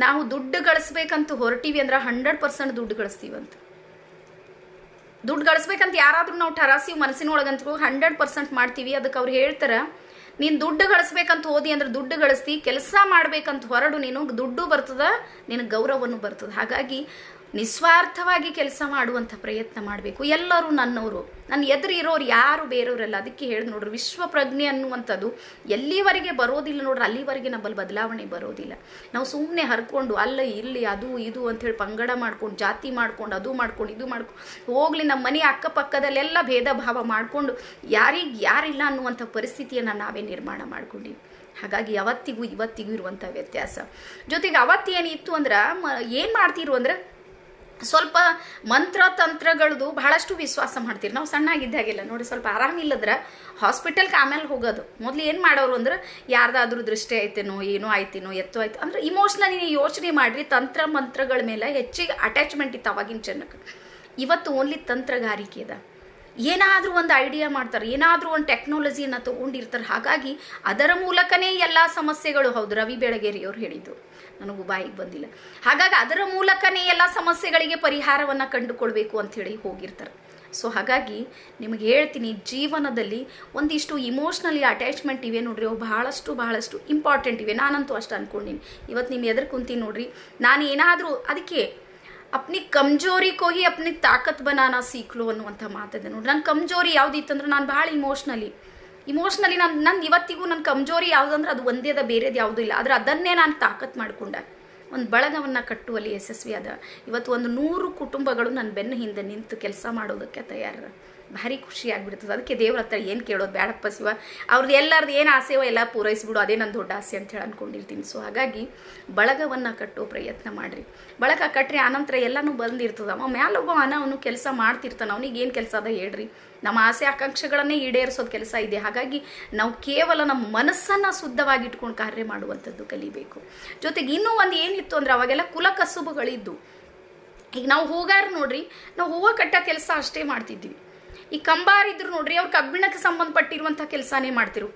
ನಾವು ದುಡ್ಡು ಗಳಿಸ್ಬೇಕಂತ ಹೊರಟೀವಿ ಅಂದ್ರೆ 100% ದುಡ್ಡು ಗಳಿಸ್ತೀವಂತ. ದುಡ್ಡು ಗಳಿಸ್ಬೇಕಂತ ಯಾರಾದ್ರೂ ನಾವು ಟರಾಸಿವ್ ಮನಸ್ಸಿನೊಳಗಂತೂ 100% ಮಾಡ್ತೀವಿ. ಅದಕ್ಕೆ ಅವ್ರು ಹೇಳ್ತಾರೆ, ನೀನು ದುಡ್ಡು ಗಳಿಸ್ಬೇಕಂತ ಹೋದಿ ಅಂದ್ರೆ ದುಡ್ಡು ಗಳಿಸ್ತಿ, ಕೆಲಸ ಮಾಡ್ಬೇಕಂತ ಹೊರಡು ನೀನು, ದುಡ್ಡು ಬರ್ತದ, ನಿನಗೆ ಗೌರವನು ಬರ್ತದೆ. ಹಾಗಾಗಿ ನಿಸ್ವಾರ್ಥವಾಗಿ ಕೆಲಸ ಮಾಡುವಂಥ ಪ್ರಯತ್ನ ಮಾಡಬೇಕು. ಎಲ್ಲರೂ ನನ್ನವರು, ನನ್ನ ಎದುರು ಇರೋರು ಯಾರು ಬೇರೆಯವರೆಲ್ಲ. ಅದಕ್ಕೆ ಹೇಳಿ ನೋಡ್ರಿ, ವಿಶ್ವ ಪ್ರಜ್ಞೆ ಅನ್ನುವಂಥದ್ದು ಎಲ್ಲಿವರೆಗೆ ಬರೋದಿಲ್ಲ ನೋಡ್ರಿ, ಅಲ್ಲಿವರೆಗೆ ನಮ್ಮಲ್ಲಿ ಬದಲಾವಣೆ ಬರೋದಿಲ್ಲ. ನಾವು ಸುಮ್ಮನೆ ಹರ್ಕೊಂಡು ಅಲ್ಲಿ ಇಲ್ಲಿ ಅದು ಇದು ಅಂಥೇಳಿ ಪಂಗಡ ಮಾಡ್ಕೊಂಡು, ಜಾತಿ ಮಾಡ್ಕೊಂಡು, ಅದು ಮಾಡ್ಕೊಂಡು ಇದು ಮಾಡ್ಕೊಂಡು ಹೋಗ್ಲಿ, ನಮ್ಮ ಮನೆ ಅಕ್ಕಪಕ್ಕದಲ್ಲೆಲ್ಲ ಭೇದ ಭಾವ ಮಾಡಿಕೊಂಡು ಯಾರಿಗೆ ಯಾರಿಲ್ಲ ಅನ್ನುವಂಥ ಪರಿಸ್ಥಿತಿಯನ್ನು ನಾವೇ ನಿರ್ಮಾಣ ಮಾಡ್ಕೊಂಡಿವಿ. ಹಾಗಾಗಿ ಅವತ್ತಿಗೂ ಇವತ್ತಿಗೂ ಇರುವಂಥ ವ್ಯತ್ಯಾಸ. ಜೊತೆಗೆ ಅವತ್ತೇನಿತ್ತು ಅಂದ್ರೆ ಏನು ಮಾಡ್ತಿರು ಅಂದ್ರೆ, ಸ್ವಲ್ಪ ಮಂತ್ರ ತಂತ್ರಗಳದು ಬಹಳಷ್ಟು ವಿಶ್ವಾಸ ಮಾಡ್ತೀರಿ. ನಾವು ಸಣ್ಣಾಗಿದ್ದಾಗೆಲ್ಲ ನೋಡಿ, ಸ್ವಲ್ಪ ಆರಾಮಿಲ್ಲದ್ರೆ ಹಾಸ್ಪಿಟಲ್ಗೆ ಆಮೇಲೆ ಹೋಗೋದು. ಮೊದಲು ಏನು ಮಾಡೋರು ಅಂದ್ರೆ, ಯಾರ್ದಾದ್ರೂ ದೃಷ್ಟಿ ಆಯ್ತೇನೋ, ಏನೋ ಆಯ್ತೇನೋ, ಎತ್ತೋ ಆಯ್ತು ಅಂದ್ರೆ ಇಮೋಷ್ನಲಿ ಯೋಚನೆ ಮಾಡಿರಿ. ತಂತ್ರ ಮಂತ್ರಗಳ ಮೇಲೆ ಹೆಚ್ಚಿಗೆ ಅಟ್ಯಾಚ್ಮೆಂಟ್ ಇತ್ತು ಅವಾಗಿನ ಜನಕ್ಕೆ. ಇವತ್ತು ಓನ್ಲಿ ತಂತ್ರಗಾರಿಕೆ ಇದೆ. ಏನಾದರೂ ಒಂದು ಐಡಿಯಾ ಮಾಡ್ತಾರೆ, ಏನಾದರೂ ಒಂದು ಟೆಕ್ನಾಲಜಿಯನ್ನು ತೊಗೊಂಡಿರ್ತಾರೆ. ಹಾಗಾಗಿ ಅದರ ಮೂಲಕನೇ ಎಲ್ಲ ಸಮಸ್ಯೆಗಳು, ಹೌದು ರವಿ ಬೆಳಗೇರಿ ಅವ್ರು ಹೇಳಿದ್ದು, ನನಗೂ ಬಾಯಿಗೆ ಬಂದಿಲ್ಲ. ಹಾಗಾಗಿ ಅದರ ಮೂಲಕನೇ ಎಲ್ಲ ಸಮಸ್ಯೆಗಳಿಗೆ ಪರಿಹಾರವನ್ನು ಕಂಡುಕೊಳ್ಬೇಕು ಅಂಥೇಳಿ ಹೋಗಿರ್ತಾರೆ. ಸೊ ಹಾಗಾಗಿ ನಿಮಗೆ ಹೇಳ್ತೀನಿ, ಜೀವನದಲ್ಲಿ ಒಂದಿಷ್ಟು ಇಮೋಷ್ನಲಿ ಅಟ್ಯಾಚ್ಮೆಂಟ್ ಇವೆ ನೋಡ್ರಿ, ಅವು ಬಹಳಷ್ಟು ಇಂಪಾರ್ಟೆಂಟ್ ಇವೆ. ನಾನಂತೂ ಅಷ್ಟು ಅಂದ್ಕೊಂಡಿನಿ. ಇವತ್ತು ನಿಮ್ಮ ಎದುರು ಕುಂತೀನಿ ನೋಡ್ರಿ, ನಾನು ಏನಾದರೂ ಅದಕ್ಕೆ ಅಪ್ನಿ ಕಮ್ಜೋರಿ ಕೋಹಿ ಅಪ್ನಿ ತಾಕತ್ ಬನಾನ ಸೀಕ್ಲು ಅನ್ನುವಂಥ ಮಾತಿದೆ ನೋಡ್ರಿ. ನನ್ನ ಕಮ್ಜೋರಿ ಯಾವುದಿತ್ತಂದ್ರೆ, ನಾನು ಭಾಳ ಇಮೋಷ್ನಲಿ ನಾನು ಇವತ್ತಿಗೂ ನನ್ನ ಕಮ್ಜೋರಿ ಯಾವುದಂದ್ರೆ ಅದು ಒಂದೇದ, ಬೇರೆದು ಯಾವುದೂ ಇಲ್ಲ. ಆದರೆ ಅದನ್ನೇ ನಾನು ತಾಕತ್ ಮಾಡಿಕೊಂಡೆ, ಒಂದು ಬಳಗವನ್ನು ಕಟ್ಟುವಲ್ಲಿ ಯಶಸ್ವಿ ಅದ. ಇವತ್ತು ಒಂದು 100 ಕುಟುಂಬಗಳು ನನ್ನ ಬೆನ್ನ ಹಿಂದೆ ನಿಂತು ಕೆಲಸ ಮಾಡೋದಕ್ಕೆ ತಯಾರ. ಭಾರಿ ಖುಷಿ ಆಗಿಬಿಡ್ತದೆ. ಅದಕ್ಕೆ ದೇವ್ರ ಹತ್ರ ಏನು ಕೇಳೋದು ಬೇಡಪ್ಪ ಶಿವ, ಅವ್ರದ್ದು ಎಲ್ಲರದ್ದು ಏನು ಆಸೆಯೋ ಎಲ್ಲ ಪೂರೈಸಿಬಿಡು, ಅದೇ ನನ್ನ ದೊಡ್ಡ ಆಸೆ ಅಂತೇಳಿ ಅಂದ್ಕೊಂಡಿರ್ತೀನಿ. ಸೊ ಹಾಗಾಗಿ ಬಳಗವನ್ನು ಕಟ್ಟೋ ಪ್ರಯತ್ನ ಮಾಡಿರಿ. ಬಳಗ ಕಟ್ಟ್ರಿ, ಆನಂತರ ಎಲ್ಲನೂ ಬಂದಿರ್ತದೆ. ಅವ ಮ್ಯಾಲೊಬ್ಬ ಅವನು ಕೆಲಸ ಮಾಡ್ತಿರ್ತಾನೆ, ಅವನಿಗೆ ಏನು ಕೆಲಸ ಅದ ಹೇಳ್ರಿ. ನಮ್ಮ ಆಸೆ ಆಕಾಂಕ್ಷೆಗಳನ್ನೇ ಈಡೇರಿಸೋದು ಕೆಲಸ ಇದೆ. ಹಾಗಾಗಿ ನಾವು ಕೇವಲ ನಮ್ಮ ಮನಸ್ಸನ್ನು ಶುದ್ಧವಾಗಿ ಇಟ್ಕೊಂಡು ಕಾರ್ಯ ಮಾಡುವಂಥದ್ದು ಕಲಿಬೇಕು. ಜೊತೆಗೆ ಇನ್ನೂ ಒಂದು ಏನಿತ್ತು ಅಂದ್ರೆ, ಅವಾಗೆಲ್ಲ ಕುಲ ಕಸುಬುಗಳಿದ್ದು. ಈಗ ನಾವು ಹೂಗಾರ ನೋಡ್ರಿ, ನಾವು ಹೂವು ಕಟ್ಟೋ ಕೆಲಸ ಅಷ್ಟೇ ಮಾಡ್ತಿದ್ವಿ. ಈ ಕಂಬಾರ ಇದ್ರು ನೋಡ್ರಿ, ಅವ್ರು ಕಬ್ಬಿಣಕ್ಕೆ ಸಂಬಂಧಪಟ್ಟಿರುವಂಥ ಕೆಲಸನೇ ಮಾಡ್ತಿರು.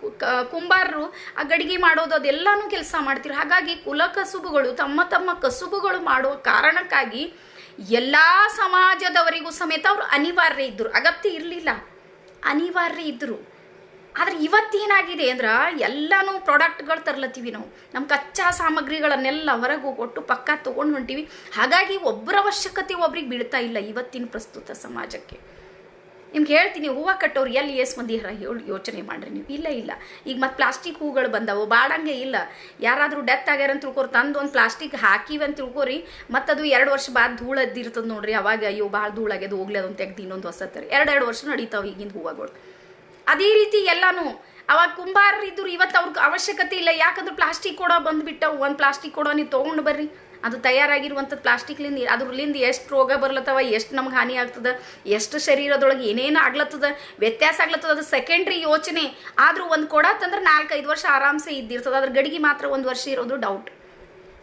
ಕುಂಬಾರರು ಆ ಗಡಿಗೆ ಮಾಡೋದು ಅದೆಲ್ಲಾನು ಕೆಲಸ ಮಾಡ್ತಿರು. ಹಾಗಾಗಿ ಕುಲ ಕಸುಬುಗಳು ತಮ್ಮ ಕಸುಬುಗಳು ಮಾಡುವ ಕಾರಣಕ್ಕಾಗಿ ಎಲ್ಲ ಸಮಾಜದವರಿಗೂ ಸಮೇತ ಅವರು ಅನಿವಾರ್ಯ ಇದ್ದರು, ಅಗತ್ಯ ಇರಲಿಲ್ಲ, ಅನಿವಾರ್ಯ ಇದ್ದರು. ಆದರೆ ಇವತ್ತೇನಾಗಿದೆ ಅಂದ್ರೆ, ಎಲ್ಲನೂ ಪ್ರಾಡಕ್ಟ್ಗಳು ತರ್ಲತ್ತೀವಿ ನಾವು, ನಮ್ಮ ಕಚ್ಚಾ ಸಾಮಗ್ರಿಗಳನ್ನೆಲ್ಲ ಹೊರಗೆ ಕೊಟ್ಟು ಪಕ್ಕ ತೊಗೊಂಡು ಹೊಂಟೀವಿ. ಹಾಗಾಗಿ ಒಬ್ಬರ ಅವಶ್ಯಕತೆ ಒಬ್ರಿಗೆ ಬೀಳ್ತಾ ಇಲ್ಲ ಇವತ್ತಿನ ಪ್ರಸ್ತುತ ಸಮಾಜಕ್ಕೆ. ನಿಮ್ಗೆ ಹೇಳ್ತೀನಿ, ಹೂವು ಕಟ್ಟೋರು ಎಲ್ಲಿ ಮಂದಿ ಯೋಚನೆ ಮಾಡ್ರಿ ನೀವು. ಇಲ್ಲ ಈಗ ಮತ್ತೆ ಪ್ಲಾಸ್ಟಿಕ್ ಹೂಗಳು ಬಂದವು, ಬಾಡಂಗೆ ಇಲ್ಲ. ಯಾರಾದರೂ ಡೆತ್ ಆಗ್ಯಾರ ಅಂತ ತಿಳ್ಕೊರಿ, ತಂದು ಒಂದು ಪ್ಲಾಸ್ಟಿಕ್ ಹಾಕಿವಿ ಅಂತ ತಿಳ್ಕೊರಿ, ಮತ್ತದು 2 ವರ್ಷ ಬಾದ್ ಧೂಳದ್ದಿರ್ತದೆ ನೋಡ್ರಿ. ಅವಾಗ ಅಯ್ಯೋ ಭಾಳ ಧೂಳಾಗ್ಯದು, ಹೋಗ್ಲಿ ಅದನ್ನು ತೆಗ್ದು ಇನ್ನೊಂದು ಹೊಸ ತರಿ. 2 ವರ್ಷ ನಡೀತಾವೆ ಈಗಿನ ಹೂವುಗಳು. ಅದೇ ರೀತಿ ಎಲ್ಲನೂ ಅವಾಗ ಕುಂಬಾರರಿದ್ರು, ಇವತ್ತು ಅವ್ರಿಗೆ ಅವಶ್ಯಕತೆ ಇಲ್ಲ. ಯಾಕಂದ್ರೆ ಪ್ಲಾಸ್ಟಿಕ್ ಕೊಡೋ ಬಂದುಬಿಟ್ಟವು. ಒಂದು ಪ್ಲಾಸ್ಟಿಕ್ ಕೊಡೋ ನೀವು ತೊಗೊಂಡು ಬರ್ರಿ, ಅದು ತಯಾರಾಗಿರುವಂಥದ್ದು ಪ್ಲಾಸ್ಟಿಕ್ಲಿಂದ ಅದ್ರಲ್ಲಿಂದ ಎಷ್ಟು ರೋಗ ಬರ್ಲತ್ತವ, ಎಷ್ಟು ನಮ್ಗೆ ಹಾನಿ ಆಗ್ತದೆ, ಎಷ್ಟು ಶರೀರದೊಳಗೆ ಏನೇನು ಆಗ್ಲತ್ತದ, ವ್ಯತ್ಯಾಸ ಆಗ್ಲತ್ತದ, ಅದು ಸೆಕೆಂಡ್ರಿ ಯೋಚನೆ. ಆದರೂ ಒಂದು ಕೊಡ ತಂದ್ರೆ 4-5 ವರ್ಷ ಆರಾಮ್ಸೆ ಇದ್ದಿರ್ತದೆ, ಅದ್ರ ಗಡಿಗೆ ಮಾತ್ರ 1 ವರ್ಷ ಇರೋದು ಡೌಟ್.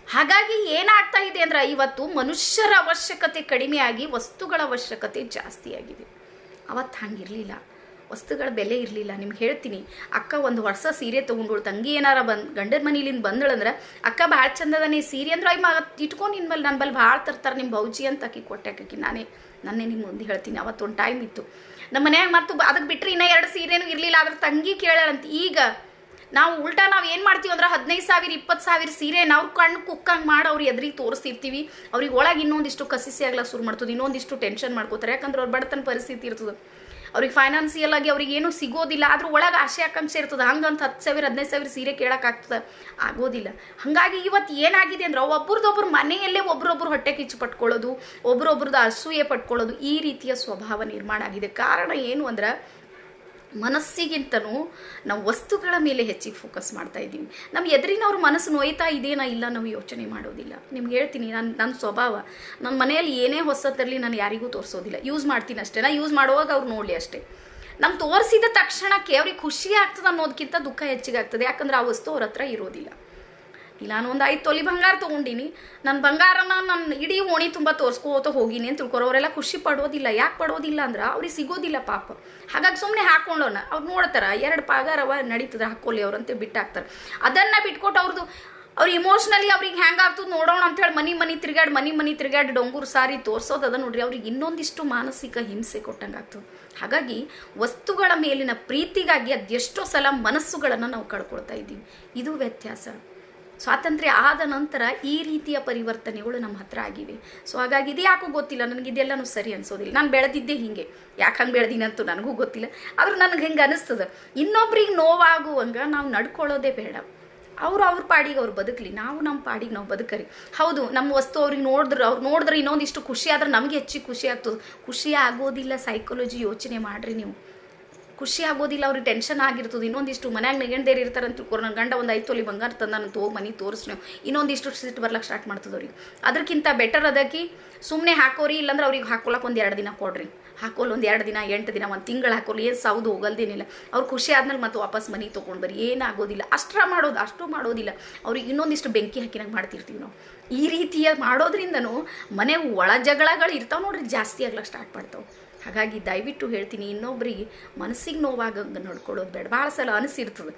ಹಾಗಾಗಿ ಏನಾಗ್ತಾ ಇದೆ ಅಂದ್ರೆ, ಇವತ್ತು ಮನುಷ್ಯರ ಅವಶ್ಯಕತೆ ಕಡಿಮೆಯಾಗಿ ವಸ್ತುಗಳ ಅವಶ್ಯಕತೆ ಜಾಸ್ತಿ ಆಗಿದೆ. ಅವತ್ತು ಹಂಗಿರಲಿಲ್ಲ, ವಸ್ತುಗಳ ಬೆಲೆ ಇರಲಿಲ್ಲ. ನಿಮ್ಗೆ ಹೇಳ್ತೀನಿ, ಅಕ್ಕ ಒಂದು ಹೊಸ ಸೀರೆ ತೊಗೊಂಡೋಳು, ತಂಗಿ ಏನಾರ ಗಂಡನ ಮನೇಲಿಂದ ಬಂದಳಂದ್ರೆ, ಅಕ್ಕ ಭಾಳ ಚಂದದ ಸೀರೆ ಅಂದ್ರೆ ಇಟ್ಕೊಂಡು ನನ್ನ ಬಲ್ಲಿ ಭಾಳ ತರ್ತಾರೆ ನಿಮ್ಮ ಭೌಜಿ ಅಂತ ಅಕ್ಕಿ ಕೊಟ್ಟಾಕಿ. ನಾನೇ ನಿಮ್ಮ ಮುಂದೆ ಹೇಳ್ತೀನಿ, ಅವತ್ತೊಂದು ಟೈಮ್ ಇತ್ತು ನಮ್ಮ ಮನ್ಯಾಗ. ಮತ್ತು ಅದಕ್ಕೆ ಬಿಟ್ಟರೆ ಇನ್ನೂ 2 ಸೀರೆನೂ ಇರಲಿಲ್ಲ. ಅದ್ರ ತಂಗಿ ಕೇಳಂತ. ಈಗ ನಾವು ಉಲ್ಟಾ ನಾವು ಏನು ಮಾಡ್ತೀವಿ ಅಂದ್ರೆ, 15,000 20,000 ಸೀರೆ ನಾವು ಕಣ್ಣು ಕುಕ್ಕಂಗೆ ಮಾಡಿ ಅವ್ರು ಎದುರಿಗೆ ತೋರಿಸ್ತಿರ್ತೀವಿ. ಅವ್ರಿಗೆ ಒಳಗೆ ಇನ್ನೊಂದಿಷ್ಟು ಕಸಿಸಿ ಆಗ್ಲಕ್ಕೆ ಶುರು ಮಾಡ್ತದೆ, ಇನ್ನೊಂದಿಷ್ಟು ಟೆನ್ಷನ್ ಮಾಡ್ಕೋತಾರೆ. ಯಾಕಂದ್ರೆ ಅವ್ರ ಬಡತನ ಪರಿಸ್ಥಿತಿ ಇರ್ತದೆ, ಅವ್ರಿಗೆ ಫೈನಾನ್ಸಿಯಲ್ ಆಗಿ ಅವ್ರಿಗೆ ಏನೂ ಸಿಗೋದಿಲ್ಲ. ಆದ್ರೂ ಒಳಗೆ ಆಸೆ ಆಕಾಂಕ್ಷೆ ಇರ್ತದೆ. ಹಂಗಂತ 10,000 15,000 ಸೀರೆ ಕೇಳೋಕ್ಕಾಗ್ತದೆ, ಆಗೋದಿಲ್ಲ. ಹಾಗಾಗಿ ಇವತ್ತು ಏನಾಗಿದೆ ಅಂದ್ರೆ, ಒಬ್ರದೊಬ್ರು ಮನೆಯಲ್ಲೇ ಒಬ್ರೊಬ್ರು ಹೊಟ್ಟೆ ಕಿಚ್ಚು ಪಟ್ಕೊಳ್ಳೋದು, ಒಬ್ರೊಬ್ರದ್ದು ಅಸೂಯೆ ಪಟ್ಕೊಳ್ಳೋದು, ಈ ರೀತಿಯ ಸ್ವಭಾವ ನಿರ್ಮಾಣ ಆಗಿದೆ. ಕಾರಣ ಏನು ಅಂದ್ರೆ, ಮನಸ್ಸಿಗಿಂತನೂ ನಾವು ವಸ್ತುಗಳ ಮೇಲೆ ಹೆಚ್ಚಿಗೆ ಫೋಕಸ್ ಮಾಡ್ತಾ ಇದ್ದೀವಿ. ನಮ್ಮ ಎದುರಿನವ್ರ ಮನಸ್ಸು ನೋಯ್ತಾ ಇದೇನಾ ಇಲ್ಲ ನಾವು ಯೋಚನೆ ಮಾಡೋದಿಲ್ಲ. ನಿಮ್ಗೆ ಹೇಳ್ತೀನಿ, ನನ್ನ ಸ್ವಭಾವ, ನನ್ನ ಮನೆಯಲ್ಲಿ ಏನೇ ಹೊಸತರಲಿ ನಾನು ಯಾರಿಗೂ ತೋರಿಸೋದಿಲ್ಲ, ಯೂಸ್ ಮಾಡ್ತೀನಿ ಅಷ್ಟೇ. ನಾನು ಯೂಸ್ ಮಾಡುವಾಗ ಅವ್ರು ನೋಡಲಿ ಅಷ್ಟೇ. ನಮ್ಗೆ ತೋರಿಸಿದ ತಕ್ಷಣಕ್ಕೆ ಅವ್ರಿಗೆ ಖುಷಿ ಆಗ್ತದೆ ಅನ್ನೋದಕ್ಕಿಂತ ದುಃಖ ಹೆಚ್ಚಿಗೆ ಆಗ್ತದೆ. ಯಾಕಂದ್ರೆ ಆ ವಸ್ತು ಅವ್ರ ಹತ್ರ ಇರೋದಿಲ್ಲ. ಇಲ್ಲ ನಾನು ಒಂದು 5 ತೊಲಿ ಬಂಗಾರ ತೊಗೊಂಡಿನಿ, ನನ್ನ ಬಂಗಾರನ ನನ್ನ ಇಡೀ ಓಣಿ ತುಂಬ ತೋರಿಸ್ಕೋತ ಹೋಗಿನಿ ಅಂತ ತಿಳ್ಕೊರು. ಅವರೆಲ್ಲ ಖುಷಿ ಪಡೋದಿಲ್ಲ. ಯಾಕೆ ಪಡೋದಿಲ್ಲ ಅಂದ್ರೆ ಅವ್ರಿಗೆ ಸಿಗೋದಿಲ್ಲ ಪಾಪ. ಹಾಗಾಗಿ ಸುಮ್ಮನೆ ಹಾಕೊಂಡವನ್ನ ಅವ್ರು ನೋಡ್ತಾರೆ, 2 ಪಗಾರವ ನಡೀತದೆ ಹಾಕೊಳ್ಳಿ ಅವ್ರಂತೆ ಬಿಟ್ಟು ಹಾಕ್ತಾರೆ. ಅದನ್ನು ಬಿಟ್ಕೊಟ್ಟು ಅವ್ರು ಇಮೋಷ್ನಲಿ ಅವ್ರಿಗೆ ಹ್ಯಾಂಗಾಗ್ತದೆ ನೋಡೋಣ ಅಂತೇಳಿ ಮನಿ ತಿರ್ಗಾಡಿ ಡೊಂಗೂರು ಸಾರಿ ತೋರಿಸೋದು ಅದ ನೋಡ್ರಿ, ಅವ್ರಿಗೆ ಇನ್ನೊಂದಿಷ್ಟು ಮಾನಸಿಕ ಹಿಂಸೆ ಕೊಟ್ಟಂಗೆ ಆಗ್ತದೆ. ಹಾಗಾಗಿ ವಸ್ತುಗಳ ಮೇಲಿನ ಪ್ರೀತಿಗಾಗಿ ಅದೆಷ್ಟೋ ಸಲ ಮನಸ್ಸುಗಳನ್ನು ನಾವು ಕಳ್ಕೊಳ್ತಾ ಇದ್ದೀವಿ. ಇದು ವ್ಯತ್ಯಾಸ. ಸ್ವಾತಂತ್ರ್ಯ ಆದ ನಂತರ ಈ ರೀತಿಯ ಪರಿವರ್ತನೆಗಳು ನಮ್ಮ ಹತ್ರ ಆಗಿವೆ. ಸೊ ಹಾಗಾಗಿ ಇದು ಯಾಕೂ ಗೊತ್ತಿಲ್ಲ, ನನಗೆ ಇದೆಲ್ಲನೂ ಸರಿ ಅನ್ಸೋದಿಲ್ಲ. ನಾನು ಬೆಳೆದಿದ್ದೆ ಹಿಂಗೆ, ಯಾಕೆ ಹಂಗೆ ಬೆಳೆದಿನಂತೂ ನನಗೂ ಗೊತ್ತಿಲ್ಲ. ಆದರೂ ನನಗೆ ಹೆಂಗೆ ಅನಿಸ್ತದೆ, ಇನ್ನೊಬ್ರಿಗೆ ನೋವಾಗುವಂಗೆ ನಾವು ನಡ್ಕೊಳ್ಳೋದೇ ಬೇಡ. ಅವ್ರ ಪಾಡಿಗೆ ಅವ್ರು ಬದುಕಲಿ, ನಾವು ನಮ್ಮ ಪಾಡಿಗೆ ನಾವು ಬದುಕರಿ. ಹೌದು, ನಮ್ಮ ವಸ್ತು ಅವ್ರಿಗೆ ಅವ್ರು ನೋಡಿದ್ರೆ ಇನ್ನೊಂದಿಷ್ಟು ಖುಷಿ ಆದ್ರೆ ನಮಗೆ ಹೆಚ್ಚಿಗೆ ಖುಷಿ ಆಗ್ತದೆ. ಖುಷಿ ಆಗೋದಿಲ್ಲ. ಸೈಕಾಲಜಿ ಯೋಚನೆ ಮಾಡಿರಿ ನೀವು. ಖುಷಿ ಆಗೋದಿಲ್ಲ, ಅವ್ರಿಗೆ ಟೆನ್ಷನ್ ಆಗಿರ್ತದೆ. ಇನ್ನೊಂದಿಷ್ಟು ಮನ್ಯಾಗ ನೆಗಣ್ದೇರಿ ಇರ್ತಾರೆ ಅಂತ ತಿಳ್ಕೊರು. ನನ್ನ ಗಂಡ ಒಂದು 5 ತೊಲಿ ಬಂಗಾರ ತಂದ ನಾನು ಮನೆ ತೋರಿಸ್ ನೀವು, ಇನ್ನೊಂದಿಷ್ಟು ಸಿಟ್ಟು ಬರ್ಲಕ್ಕೆ ಸ್ಟಾರ್ಟ್ ಮಾಡ್ತದೆ ಅವ್ರಿಗೆ. ಅದಕ್ಕಿಂತ ಬೆಟರ್ ಅದಕ್ಕೆ ಸುಮ್ಮನೆ ಹಾಕೋರಿ, ಇಲ್ಲಾಂದ್ರೆ ಅವ್ರಿಗೆ ಹಾಕೊಳಕ್ಕೆ ಒಂದು 2 ದಿನ ಕೊಡ್ರಿ. ಹಾಕೋಲ್ ಒಂದು 2 ದಿನ 8 ದಿನ 1 ತಿಂಗಳು ಹಾಕೋಲಿ, ಏನು ಸೌದು ಹೋಗಲ್ದೇನಿಲ್ಲ. ಅವ್ರು ಖುಷಿ ಆದ್ಮೇಲೆ ಮತ್ತೆ ವಾಪಸ್ ಮನೆ ತೊಗೊಂಡು ಬರ್ರಿ, ಏನಾಗೋದಿಲ್ಲ. ಅಷ್ಟು ಮಾಡೋದಿಲ್ಲ. ಅವ್ರಿಗೆ ಇನ್ನೊಂದಿಷ್ಟು ಬೆಂಕಿ ಹಾಕಿನಾಗ ಮಾಡ್ತಿರ್ತೀವಿ ನಾವು. ಈ ರೀತಿಯ ಮಾಡೋದ್ರಿಂದನೂ ಮನೆ ಒಳ ಜಗಳಗಳು ಇರ್ತಾವೆ ನೋಡ್ರಿ, ಜಾಸ್ತಿ ಆಗ್ಲಕ್ಕೆ ಸ್ಟಾರ್ಟ್ ಮಾಡ್ತಾವೆ. ಹಾಗಾಗಿ ದಯವಿಟ್ಟು ಹೇಳ್ತೀನಿ, ಇನ್ನೊಬ್ರಿಗೆ ಮನಸ್ಸಿಗೆ ನೋವಾಗಂಗೆ ನಡ್ಕೊಳ್ಳೋದು ಬೇಡ. ಭಾಳ ಸಲ ಅನಿಸಿರ್ತದೆ,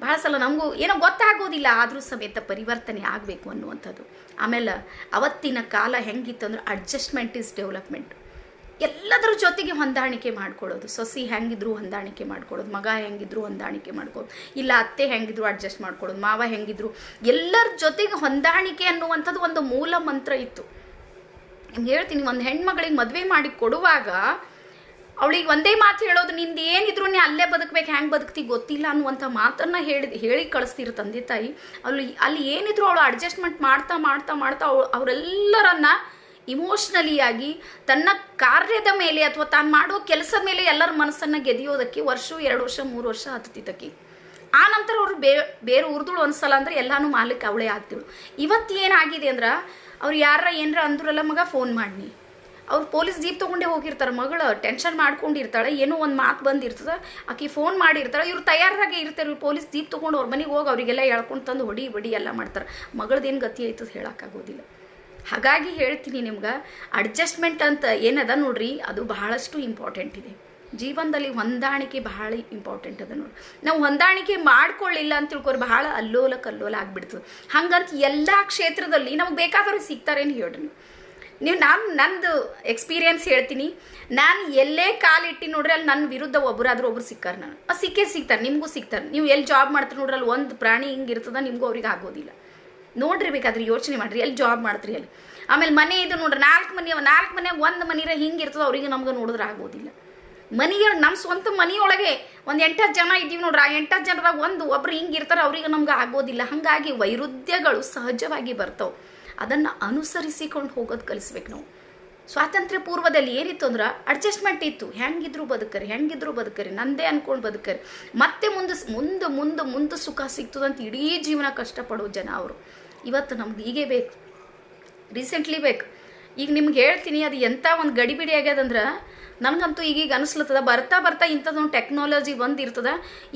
ಭಾಳ ಸಲ ನಮಗೂ ಏನೋ ಗೊತ್ತಾಗೋದಿಲ್ಲ, ಆದರೂ ಸಮೇತ ಪರಿವರ್ತನೆ ಆಗಬೇಕು ಅನ್ನುವಂಥದ್ದು. ಆಮೇಲೆ ಅವತ್ತಿನ ಕಾಲ ಹೆಂಗಿತ್ತು ಅಂದ್ರೆ ಅಡ್ಜಸ್ಟ್ಮೆಂಟ್ ಈಸ್ ಡೆವಲಪ್ಮೆಂಟ್. ಎಲ್ಲದರ ಜೊತೆಗೆ ಹೊಂದಾಣಿಕೆ ಮಾಡ್ಕೊಳ್ಳೋದು. ಸೊಸಿ ಹೆಂಗಿದ್ರು ಹೊಂದಾಣಿಕೆ ಮಾಡ್ಕೊಳ್ಳೋದು, ಮಗ ಹೆಂಗಿದ್ರು ಹೊಂದಾಣಿಕೆ ಮಾಡ್ಕೊಳ್ಳೋದು, ಇಲ್ಲ ಅತ್ತೆ ಹೆಂಗಿದ್ರು ಅಡ್ಜಸ್ಟ್ ಮಾಡ್ಕೊಳ್ಳೋದು, ಮಾವ ಹೆಂಗಿದ್ರು, ಎಲ್ಲರ ಜೊತೆಗೆ ಹೊಂದಾಣಿಕೆ ಅನ್ನುವಂಥದ್ದು ಒಂದು ಮೂಲ ಮಂತ್ರ ಇತ್ತು. ನಿಮ್ಗೆ ಹೇಳ್ತೀನಿ, ಒಂದು ಹೆಣ್ಮಗಳಿಗೆ ಮದುವೆ ಮಾಡಿ ಕೊಡುವಾಗ ಅವಳಿಗೆ ಒಂದೇ ಮಾತು ಹೇಳೋದು, ನಿಂದು ಏನಿದ್ರು ನೀ ಅಲ್ಲೇ ಬದುಕಬೇಕು, ಹೆಂಗೆ ಬದುಕ್ತಿ ಗೊತ್ತಿಲ್ಲ ಅನ್ನುವಂಥ ಮಾತನ್ನು ಹೇಳಿ ಕಳಿಸ್ತಿರೋ ತಂದೆ ತಾಯಿ. ಅಲ್ಲಿ ಏನಿದ್ರು ಅವಳು ಅಡ್ಜಸ್ಟ್ಮೆಂಟ್ ಮಾಡ್ತಾ ಅವರೆಲ್ಲರನ್ನ ಇಮೋಷ್ನಲಿಯಾಗಿ ತನ್ನ ಕಾರ್ಯದ ಮೇಲೆ ಅಥವಾ ತಾನು ಮಾಡೋ ಕೆಲಸದ ಮೇಲೆ ಎಲ್ಲರ ಮನಸ್ಸನ್ನು ಗೆದಿಯೋದಕ್ಕೆ 1 ವರ್ಷ 2 ವರ್ಷ 3 ವರ್ಷ ಹತ್ತಿದ್ದಕ್ಕೆ. ಆ ನಂತರ ಅವರು ಬೇರೆ ಉರ್ದುಳು ಒಂದ್ಸಲ ಅಂದ್ರೆ ಎಲ್ಲಾನು ಮಾಲಕ್ಕೆ ಅವಳೇ ಆಗ್ತಿಳು. ಇವತ್ತು ಏನಾಗಿದೆ ಅಂದ್ರೆ ಅವ್ರು ಏನರ ಅಂದ್ರಲ್ಲ, ಮಗ ಫೋನ್ ಮಾಡಿ, ಅವ್ರು ಪೊಲೀಸ್ ಜೀಪ್ ತೊಗೊಂಡೇ ಹೋಗಿರ್ತಾರೆ. ಮಗಳು ಟೆನ್ಷನ್ ಮಾಡ್ಕೊಂಡಿರ್ತಾಳೆ, ಏನೋ ಒಂದು ಮಾತು ಬಂದಿರ್ತದೆ, ಆಕೆ ಫೋನ್ ಮಾಡಿರ್ತಾಳೆ, ಇವ್ರು ತಯಾರಾಗೆ ಇರ್ತಾರೆ. ಇವ್ರು ಪೊಲೀಸ್ ಜೀಪ್ ತೊಗೊಂಡು ಅವ್ರ ಮನೆಗೆ ಹೋಗಿ ಅವರಿಗೆಲ್ಲ ಹೇಳ್ಕೊಂಡು ತಂದು ಹೊಡಿ ಎಲ್ಲ ಮಾಡ್ತಾರೆ. ಮಗಳದ್ದೇನು ಗತಿ ಆಯ್ತದೆ ಹೇಳೋಕ್ಕಾಗೋದಿಲ್ಲ. ಹಾಗಾಗಿ ಹೇಳ್ತೀನಿ ನಿಮ್ಗೆ, ಅಡ್ಜಸ್ಟ್ಮೆಂಟ್ ಅಂತ ಏನದ ನೋಡ್ರಿ, ಅದು ಬಹಳಷ್ಟು ಇಂಪಾರ್ಟೆಂಟ್ ಇದೆ ಜೀವನದಲ್ಲಿ. ಹೊಂದಾಣಿಕೆ ಬಹಳ ಇಂಪಾರ್ಟೆಂಟ್ ಅದ ನೋಡ್ರಿ. ನಾವು ಹೊಂದಾಣಿಕೆ ಮಾಡ್ಕೊಳ್ಳಿಲ್ಲ ಅಂತ ತಿಳ್ಕೊರಿ, ಬಹಳ ಅಲ್ಲೋಲ ಆಗ್ಬಿಡ್ತದೆ. ಹಂಗಂತ ಎಲ್ಲ ಕ್ಷೇತ್ರದಲ್ಲಿ ನಮಗೆ ಬೇಕಾದವ್ರಿಗೆ ಸಿಗ್ತಾರೇನು ಹೇಳ್ರಿ ನೀವು. ನಂದು ಎಕ್ಸ್ಪೀರಿಯನ್ಸ್ ಹೇಳ್ತೀನಿ. ನಾನು ಎಲ್ಲೇ ಕಾಲಿಟ್ಟು ನೋಡ್ರಿ, ಅಲ್ಲಿ ನನ್ನ ವಿರುದ್ಧ ಒಬ್ಬರು ಸಿಕ್ಕಾರೆ. ನಾನು ಸಿಗ್ತಾರೆ, ನಿಮಗೂ ಸಿಗ್ತಾರೆ. ನೀವು ಎಲ್ಲಿ ಜಾಬ್ ಮಾಡ್ತೀರಿ ನೋಡ್ರಿ, ಅಲ್ಲಿ ಒಂದು ಪ್ರಾಣಿ ಹಿಂಗೆ ಇರ್ತದ, ನಿಮಗೂ ಅವ್ರಿಗೆ ಆಗೋದಿಲ್ಲ ನೋಡ್ರಿ. ಬೇಕಾದ್ರೆ ಯೋಚನೆ ಮಾಡ್ರಿ, ಎಲ್ಲಿ ಜಾಬ್ ಮಾಡ್ತೀರಿ ಅಲ್ಲಿ. ಆಮೇಲೆ ಮನೆ ಇದು ನೋಡ್ರಿ, 4 ಮನೆಯಾಗ 1 ಮನೆಯ ಹಿಂಗೆ ಇರ್ತದೆ, ಅವ್ರಿಗೆ ನಮ್ಗೆ ನೋಡಿದ್ರೆ ಆಗೋದಿಲ್ಲ. ಮನೆಯೊಳಗೆ ನಮ್ಮ ಸ್ವಂತ ಮನೆಯೊಳಗೆ ಒಂದು 8 ಜನ ಇದ್ದೀವಿ ನೋಡ್ರಿ, ಆ 8 ಜನರಾಗ ಒಬ್ರು ಹಿಂಗೆ ಇರ್ತಾರೆ, ಅವ್ರಿಗೆ ನಮ್ಗೆ ಆಗೋದಿಲ್ಲ. ಹಾಗಾಗಿ ವೈರುಧ್ಯಗಳು ಸಹಜವಾಗಿ ಬರ್ತಾವೆ. ಅದನ್ನು ಅನುಸರಿಸಿಕೊಂಡು ಹೋಗೋದು ಕಲಿಸ್ಬೇಕು ನಾವು. ಸ್ವಾತಂತ್ರ್ಯ ಪೂರ್ವದಲ್ಲಿ ಏನಿತ್ತು ಅಂದ್ರೆ ಅಡ್ಜಸ್ಟ್ಮೆಂಟ್ ಇತ್ತು. ಹೆಂಗಿದ್ರು ಬದುಕರಿ, ನಂದೇ ಅನ್ಕೊಂಡು ಬದುಕರಿ. ಮತ್ತೆ ಮುಂದೆ ಸುಖ ಸಿಗ್ತದಂತ ಇಡೀ ಜೀವನ ಕಷ್ಟಪಡೋ ಜನ ಅವರು. ಇವತ್ತು ನಮ್ಗೆ ಹೀಗೆ ಬೇಕು, ರೀಸೆಂಟ್ಲಿ ಬೇಕು. ಈಗ ನಿಮ್ಗೆ ಹೇಳ್ತೀನಿ, ಅದು ಎಂಥ ಒಂದು ಗಡಿಬಿಡಿ ಆಗ್ಯದಂದ್ರೆ ನನಗಂತೂ ಈಗೀಗ ಅನಿಸ್ಲತ್ತದ. ಬರ್ತಾ ಇಂಥದ್ದೊಂದು ಟೆಕ್ನಾಲಜಿ ಬಂದಿರ್ತದ.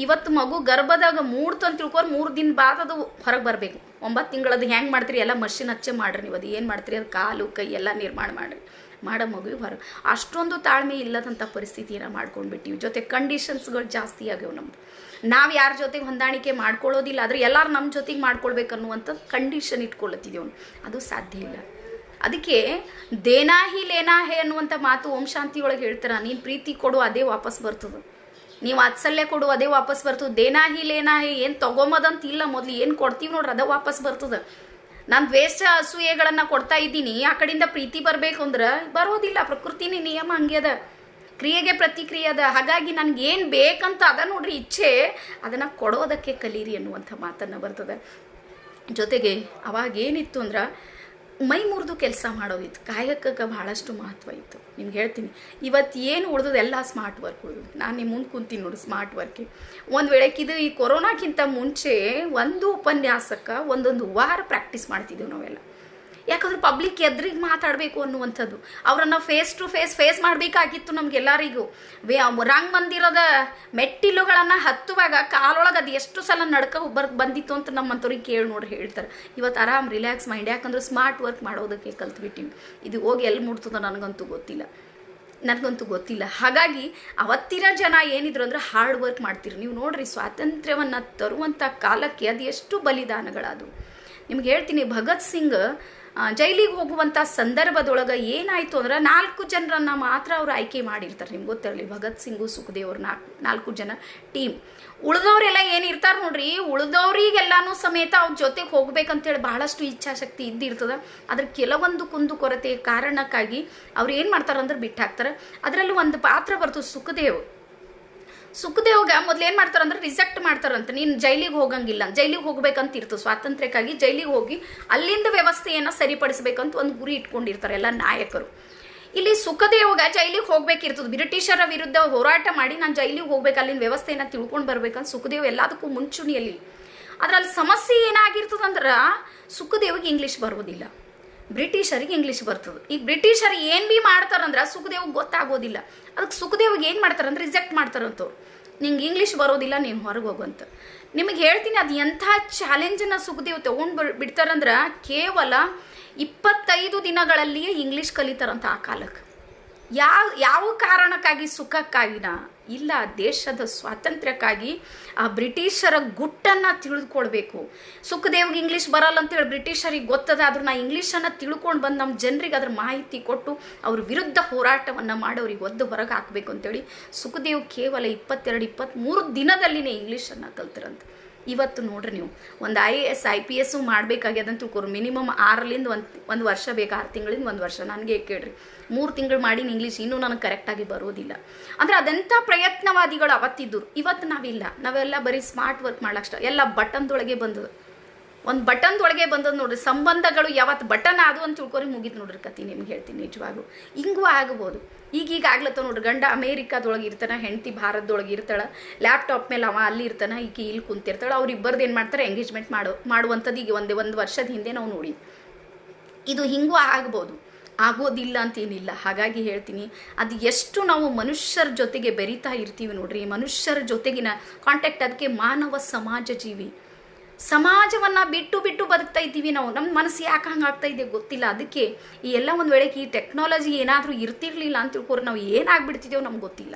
ಇವತ್ತು ಮಗು ಗರ್ಭದಾಗ ಮೂಡ್ತು ಅಂತ ತಿಳ್ಕೊರ್ 3 ದಿನ ಬಾದ ಅದು ಹೊರಗೆ ಬರಬೇಕು. 9 ತಿಂಗಳದು ಹೆಂಗೆ ಮಾಡ್ತೀರಿ, ಎಲ್ಲ ಮಷಿನ್ ಹಚ್ಚೆ ಮಾಡ್ರಿ. ನೀವು ಅದು ಏನು ಮಾಡ್ತೀರಿ, ಅದು ಕಾಲು ಕೈ ಎಲ್ಲ ನಿರ್ಮಾಣ ಮಾಡಿರಿ, ಮಾಡೋ ಮಗು ಹೊರಗೆ. ಅಷ್ಟೊಂದು ತಾಳ್ಮೆ ಇಲ್ಲದಂಥ ಪರಿಸ್ಥಿತಿಯನ್ನು ಮಾಡ್ಕೊಂಡ್ಬಿಟ್ಟಿವಿ. ಜೊತೆ ಕಂಡೀಷನ್ಸ್ಗಳು ಜಾಸ್ತಿ ಆಗ್ಯಾವ ನಮ್ದು. ನಾವು ಯಾರ ಜೊತೆಗೆ ಹೊಂದಾಣಿಕೆ ಮಾಡ್ಕೊಳ್ಳೋದಿಲ್ಲ, ಆದರೆ ಎಲ್ಲರೂ ನಮ್ಮ ಜೊತೆಗೆ ಮಾಡ್ಕೊಳ್ಬೇಕನ್ನುವಂಥ ಕಂಡೀಷನ್ ಇಟ್ಕೊಳ್ಳತ್ತಿದ್ದೀವಿ. ಅದು ಸಾಧ್ಯ ಇಲ್ಲ. ಅದಕ್ಕೆ ದೇನಾ ಹಿ ಲೇನಾ ಹೇ ಅನ್ನುವಂಥ ಮಾತು ಓಂ ಶಾಂತಿ ಒಳಗೆ ಹೇಳ್ತಾರೆ. ನೀನು ಪ್ರೀತಿ ಕೊಡು, ಅದೇ ವಾಪಸ್ ಬರ್ತದೆ. ನೀವು ವಾತ್ಸಲ್ಯ ಕೊಡು, ಅದೇ ವಾಪಸ್ ಬರ್ತದೆ. ದೇನಾ ಹಿ ಲೇನಾ ಹೇ, ಏನು ತೊಗೊಂಬದಂತ ಇಲ್ಲ, ಮೊದಲು ಏನು ಕೊಡ್ತೀವಿ ನೋಡ್ರಿ ಅದೇ ವಾಪಸ್ ಬರ್ತದೆ. ನಾನು ದ್ವೇಷ ಅಸೂಯೆಗಳನ್ನು ಕೊಡ್ತಾ ಇದ್ದೀನಿ, ಆ ಕಡೆಯಿಂದ ಪ್ರೀತಿ ಬರಬೇಕು ಅಂದ್ರೆ ಬರೋದಿಲ್ಲ. ಪ್ರಕೃತಿನೇ ನಿಯಮ ಹಂಗೆ ಅದ, ಕ್ರಿಯೆಗೆ ಪ್ರತಿಕ್ರಿಯೆ ಅದ. ಹಾಗಾಗಿ ನನಗೆ ಏನು ಬೇಕಂತ ಅದ ನೋಡ್ರಿ ಇಚ್ಛೆ, ಅದನ್ನು ಕೊಡೋದಕ್ಕೆ ಕಲೀರಿ ಅನ್ನುವಂಥ ಮಾತನ್ನು ಬರ್ತದೆ. ಜೊತೆಗೆ ಅವಾಗ ಏನಿತ್ತು ಅಂದ್ರೆ ಮೈ ಮುರಿದು ಕೆಲಸ ಮಾಡೋದಿತ್ತು. ಕಾಯಕಕ್ಕೆ ಭಾಳಷ್ಟು ಮಹತ್ವ ಇತ್ತು. ನಿಮ್ಗೆ ಹೇಳ್ತೀನಿ, ಇವತ್ತು ಏನು ಉಳಿದದು ಎಲ್ಲ ಸ್ಮಾರ್ಟ್ ವರ್ಕ್ ಉಳಿದು. ನಾನು ನಿಮ್ಮ ಮುಂದೆ ಕುಂತೀನಿ ನೋಡಿ, ಸ್ಮಾರ್ಟ್ ವರ್ಕಿಗೆ. ಒಂದು ವೇಳೆಕಿದು ಈ ಕೊರೋನಾಕ್ಕಿಂತ ಮುಂಚೆ ಒಂದು ಉಪನ್ಯಾಸಕ್ಕೆ 1 ವಾರ ಪ್ರಾಕ್ಟೀಸ್ ಮಾಡ್ತಿದ್ದೆವು ನಾವೆಲ್ಲ. ಯಾಕಂದ್ರೆ ಪಬ್ಲಿಕ್ ಎದ್ರಿಗೆ ಮಾತಾಡಬೇಕು ಅನ್ನುವಂಥದ್ದು. ಅವರನ್ನು ಫೇಸ್ ಟು ಫೇಸ್ ಮಾಡಬೇಕಾಗಿತ್ತು ನಮಗೆಲ್ಲರಿಗೂ. ರಂಗ ಮಂದಿರದ ಮೆಟ್ಟಿಲುಗಳನ್ನು ಹತ್ತುವಾಗ ಕಾಲೊಳಗೆ ಅದು ಎಷ್ಟು ಸಲ ಬಂದಿತ್ತು ಅಂತ ನಮ್ಮಂಥವ್ರಿಗೆ ಕೇಳಿ ನೋಡ್ರಿ ಹೇಳ್ತಾರೆ. ಇವತ್ತು ಆರಾಮ್ ರಿಲ್ಯಾಕ್ಸ್ ಮೈಂಡ್, ಯಾಕಂದ್ರೆ ಸ್ಮಾರ್ಟ್ ವರ್ಕ್ ಮಾಡೋದಕ್ಕೆ ಕಲ್ತ್ಬಿಟ್ಟಿವಿ. ಇದು ಹೋಗಿ ಎಲ್ಲಿ ಮುಟ್ತದೋ ನನಗಂತೂ ಗೊತ್ತಿಲ್ಲ. ಹಾಗಾಗಿ ಅವತ್ತಿನ ಜನ ಏನಿದ್ರು ಅಂದ್ರೆ ಹಾರ್ಡ್ ವರ್ಕ್ ಮಾಡ್ತೀರಿ. ನೀವು ನೋಡ್ರಿ, ಸ್ವಾತಂತ್ರ್ಯವನ್ನು ತರುವಂಥ ಕಾಲಕ್ಕೆ ಅದು ಎಷ್ಟು ಬಲಿದಾನಗಳಾದವು. ನಿಮ್ಗೆ ಹೇಳ್ತೀನಿ, ಭಗತ್ ಸಿಂಗ್ ಜೈಲಿಗೆ ಹೋಗುವಂಥ ಸಂದರ್ಭದೊಳಗೆ ಏನಾಯಿತು ಅಂದ್ರೆ 4 ಜನರನ್ನು ಮಾತ್ರ ಅವರು ಆಯ್ಕೆ ಮಾಡಿರ್ತಾರೆ. ನಿಮ್ಗೆ ಗೊತ್ತಿರಲಿ, ಭಗತ್ ಸಿಂಗು ಸುಖದೇವ್ ಅವ್ರು 4 ಜನ ಟೀಮ್. ಉಳಿದವರೆಲ್ಲ ಏನಿರ್ತಾರೆ ನೋಡ್ರಿ, ಉಳಿದವ್ರಿಗೆಲ್ಲಾನು ಸಮೇತ ಅವ್ರ ಜೊತೆಗೆ ಹೋಗ್ಬೇಕಂತೇಳಿ ಬಹಳಷ್ಟು ಇಚ್ಛಾಶಕ್ತಿ ಇದ್ದಿರ್ತದೆ. ಅದ್ರ ಕೆಲವೊಂದು ಕುಂದುಕೊರತೆ ಕಾರಣಕ್ಕಾಗಿ ಅವ್ರು ಏನು ಮಾಡ್ತಾರಂದ್ರೆ ಬಿಟ್ಟು ಹಾಕ್ತಾರೆ. ಅದರಲ್ಲಿ ಒಂದು ಪಾತ್ರ ಬರ್ತದೆ ಸುಖದೇವ್ಗೆ ಮೊದಲು ಏನು ಮಾಡ್ತಾರಂದ್ರೆ ರಿಜೆಕ್ಟ್ ಮಾಡ್ತಾರಂತ, ನೀನು ಜೈಲಿಗೆ ಹೋಗಂಗಿಲ್ಲ, ಜೈಲಿಗೆ ಹೋಗ್ಬೇಕಂತ ಇರ್ತದೆ. ಸ್ವಾತಂತ್ರ್ಯಕ್ಕಾಗಿ ಜೈಲಿಗೆ ಹೋಗಿ ಅಲ್ಲಿಂದ ವ್ಯವಸ್ಥೆಯನ್ನು ಸರಿಪಡಿಸ್ಬೇಕಂತ ಒಂದು ಗುರಿ ಇಟ್ಕೊಂಡಿರ್ತಾರೆ ಎಲ್ಲ ನಾಯಕರು. ಇಲ್ಲಿ ಸುಖದೇವ್ಗೆ ಜೈಲಿಗೆ ಹೋಗ್ಬೇಕಿರ್ತದೆ. ಬ್ರಿಟಿಷರ ವಿರುದ್ಧ ಹೋರಾಟ ಮಾಡಿ ನಾನು ಜೈಲಿಗೆ ಹೋಗ್ಬೇಕು, ಅಲ್ಲಿನ ವ್ಯವಸ್ಥೆಯನ್ನು ತಿಳ್ಕೊಂಡು ಬರ್ಬೇಕಂತ ಸುಖದೇವ್ ಎಲ್ಲದಕ್ಕೂ ಮುಂಚೂಣಿಯಲ್ಲಿ. ಅದರಲ್ಲಿ ಸಮಸ್ಯೆ ಏನಾಗಿರ್ತದಂದ್ರೆ ಸುಖದೇವ್ಗೆ ಇಂಗ್ಲೀಷ್ ಬರೋದಿಲ್ಲ, ಬ್ರಿಟಿಷರಿಗೆ ಇಂಗ್ಲೀಷ್ ಬರ್ತದೆ. ಈಗ ಬ್ರಿಟಿಷರು ಏನು ಭೀ ಮಾಡ್ತಾರಂದ್ರೆ ಸುಖದೇವ್ಗೆ ಗೊತ್ತಾಗೋದಿಲ್ಲ. ಅದಕ್ಕೆ ಸುಖದೇವ್ಗೆ ಏನು ಮಾಡ್ತಾರಂದ್ರೆ ರಿಜೆಕ್ಟ್ ಮಾಡ್ತಾರಂತವ್ರು, ನಿಂಗೆ ಇಂಗ್ಲೀಷ್ ಬರೋದಿಲ್ಲ, ನೀನು ಹೊರಗೆ ಹೋಗುವಂತ. ನಿಮಗೆ ಹೇಳ್ತೀನಿ, ಅದು ಎಂಥ ಚಾಲೆಂಜನ್ನು ಸುಖದೇವ್ ತೊಗೊಂಡು ಬಿಡ್ತಾರಂದ್ರೆ ಕೇವಲ 25 ದಿನಗಳಲ್ಲಿಯೇ ಇಂಗ್ಲೀಷ್ ಕಲಿತಾರಂತ ಆ ಕಾಲಕ್ಕೆ. ಯಾವ ಕಾರಣಕ್ಕಾಗಿ? ಸುಖಕ್ಕಾಗಿನ ಇಲ್ಲ, ದೇಶದ ಸ್ವಾತಂತ್ರ್ಯಕ್ಕಾಗಿ ಆ ಬ್ರಿಟಿಷರ ಗುಟ್ಟನ್ನು ತಿಳಿದುಕೊಳ್ಬೇಕು. ಸುಖದೇವ್ಗೆ ಇಂಗ್ಲೀಷ್ ಬರಲ್ಲ ಅಂತೇಳಿ ಬ್ರಿಟಿಷರಿಗೆ ಗೊತ್ತದ, ಆದ್ರೂ ನಾ ಇಂಗ್ಲೀಷನ್ನು ತಿಳ್ಕೊಂಡು ಬಂದು ನಮ್ಮ ಜನರಿಗೆ ಅದ್ರ ಮಾಹಿತಿ ಕೊಟ್ಟು ಅವ್ರ ವಿರುದ್ಧ ಹೋರಾಟವನ್ನು ಮಾಡೋರಿಗೆ ಒದ್ದು ಹೊರಗೆ ಹಾಕಬೇಕು ಅಂತೇಳಿ ಸುಖದೇವ್ ಕೇವಲ 22-23 ದಿನದಲ್ಲಿನೇ ಇಂಗ್ಲೀಷನ್ನು ಕಲ್ತಿರಂತ. ಇವತ್ತು ನೋಡ್ರಿ, ನೀವು ಒಂದು IAS IPS ಮಾಡಬೇಕಾಗ್ಯದಂತ ತಿಳ್ಕೊರು, ಮಿನಿಮಮ್ 6ರಿಂದ ಒಂದು ವರ್ಷ ಬೇಕು, 6 ತಿಂಗಳಿಂದ 1 ವರ್ಷ. ನನಗೆ ಕೇಳ್ರಿ, 3 ತಿಂಗಳು ಮಾಡಿ ಇಂಗ್ಲೀಷ್ ಇನ್ನೂ ನನಗೆ ಕರೆಕ್ಟಾಗಿ ಬರೋದಿಲ್ಲ ಅಂದರೆ ಅದೆಂಥ ಪ್ರಯತ್ನವಾದಿಗಳು ಅವತ್ತಿದ್ದರು. ಇವತ್ತು ನಾವೆಲ್ಲ ಬರೀ ಸ್ಮಾರ್ಟ್ ವರ್ಕ್ ಮಾಡ್ಲಕ್ಕ ಎಲ್ಲ ಬಟನ್ದೊಳಗೆ ಬಂದದ್ದು. ಒಂದು ಬಟನ್ದೊಳಗೆ ಬಂದದ್ದು ನೋಡ್ರಿ. ಸಂಬಂಧಗಳು ಯಾವತ್ತು ಬಟನ್ ಆದವು ಅಂತ ತಿಳ್ಕೊರಿ ಮುಗಿದು ನೋಡ್ರಿ ಕತಿ. ನಿಮ್ಗೆ ಹೇಳ್ತೀನಿ, ನಿಜವಾಗೂ ಹಿಂಗೂ ಆಗ್ಬೋದು. ಈಗ ಆಗ್ಲತ್ತ ನೋಡ್ರಿ, ಗಂಡ ಅಮೇರಿಕಾದೊಳಗೆ ಇರ್ತಾನೆ, ಹೆಂಡತಿ ಭಾರತದೊಳಗೆ ಇರ್ತಾಳೆ, ಲ್ಯಾಪ್ಟಾಪ್ ಮೇಲೆ ಅವ ಅಲ್ಲಿ ಇರ್ತಾನೆ, ಈಕೆ ಇಲ್ಲಿ ಕುಂತಿರ್ತಾಳೆ. ಅವ್ರಿಬ್ಬರದ್ದು ಏನು ಮಾಡ್ತಾರೆ, ಎಂಗೇಜ್ಮೆಂಟ್ ಮಾಡುವಂಥದ್ದು ಈಗ ಒಂದು ವರ್ಷದ ಹಿಂದೆ ನಾವು ನೋಡಿ. ಇದು ಹಿಂಗೂ ಆಗ್ಬೋದು, ಆಗೋದಿಲ್ಲ ಅಂತೇನಿಲ್ಲ. ಹಾಗಾಗಿ ಹೇಳ್ತೀನಿ, ಅದು ಎಷ್ಟು ನಾವು ಮನುಷ್ಯರ ಜೊತೆಗೆ ಬೆರೀತಾ ಇರ್ತೀವಿ ನೋಡ್ರಿ, ಮನುಷ್ಯರ ಜೊತೆಗಿನ ಕಾಂಟ್ಯಾಕ್ಟ್. ಅದಕ್ಕೆ ಮಾನವ ಸಮಾಜ ಜೀವಿ. ಸಮಾಜವನ್ನು ಬಿಟ್ಟು ಬದುಕ್ತಾ ಇದ್ದೀವಿ ನಾವು. ನಮ್ಮ ಮನಸ್ಸು ಯಾಕೆ ಹಂಗಾಗ್ತಾ ಇದೆ ಗೊತ್ತಿಲ್ಲ. ಅದಕ್ಕೆ ಈ ಎಲ್ಲ ಒಂದು ವೇಳೆಗೆ ಈ ಟೆಕ್ನಾಲಜಿ ಏನಾದರೂ ಇರ್ತಿರ್ಲಿಲ್ಲ ಅಂತ ತಿಳ್ಕೊರೆ ನಾವು ಏನಾಗ್ಬಿಡ್ತಿದ್ದೇವೆ ನಮ್ಗೆ ಗೊತ್ತಿಲ್ಲ.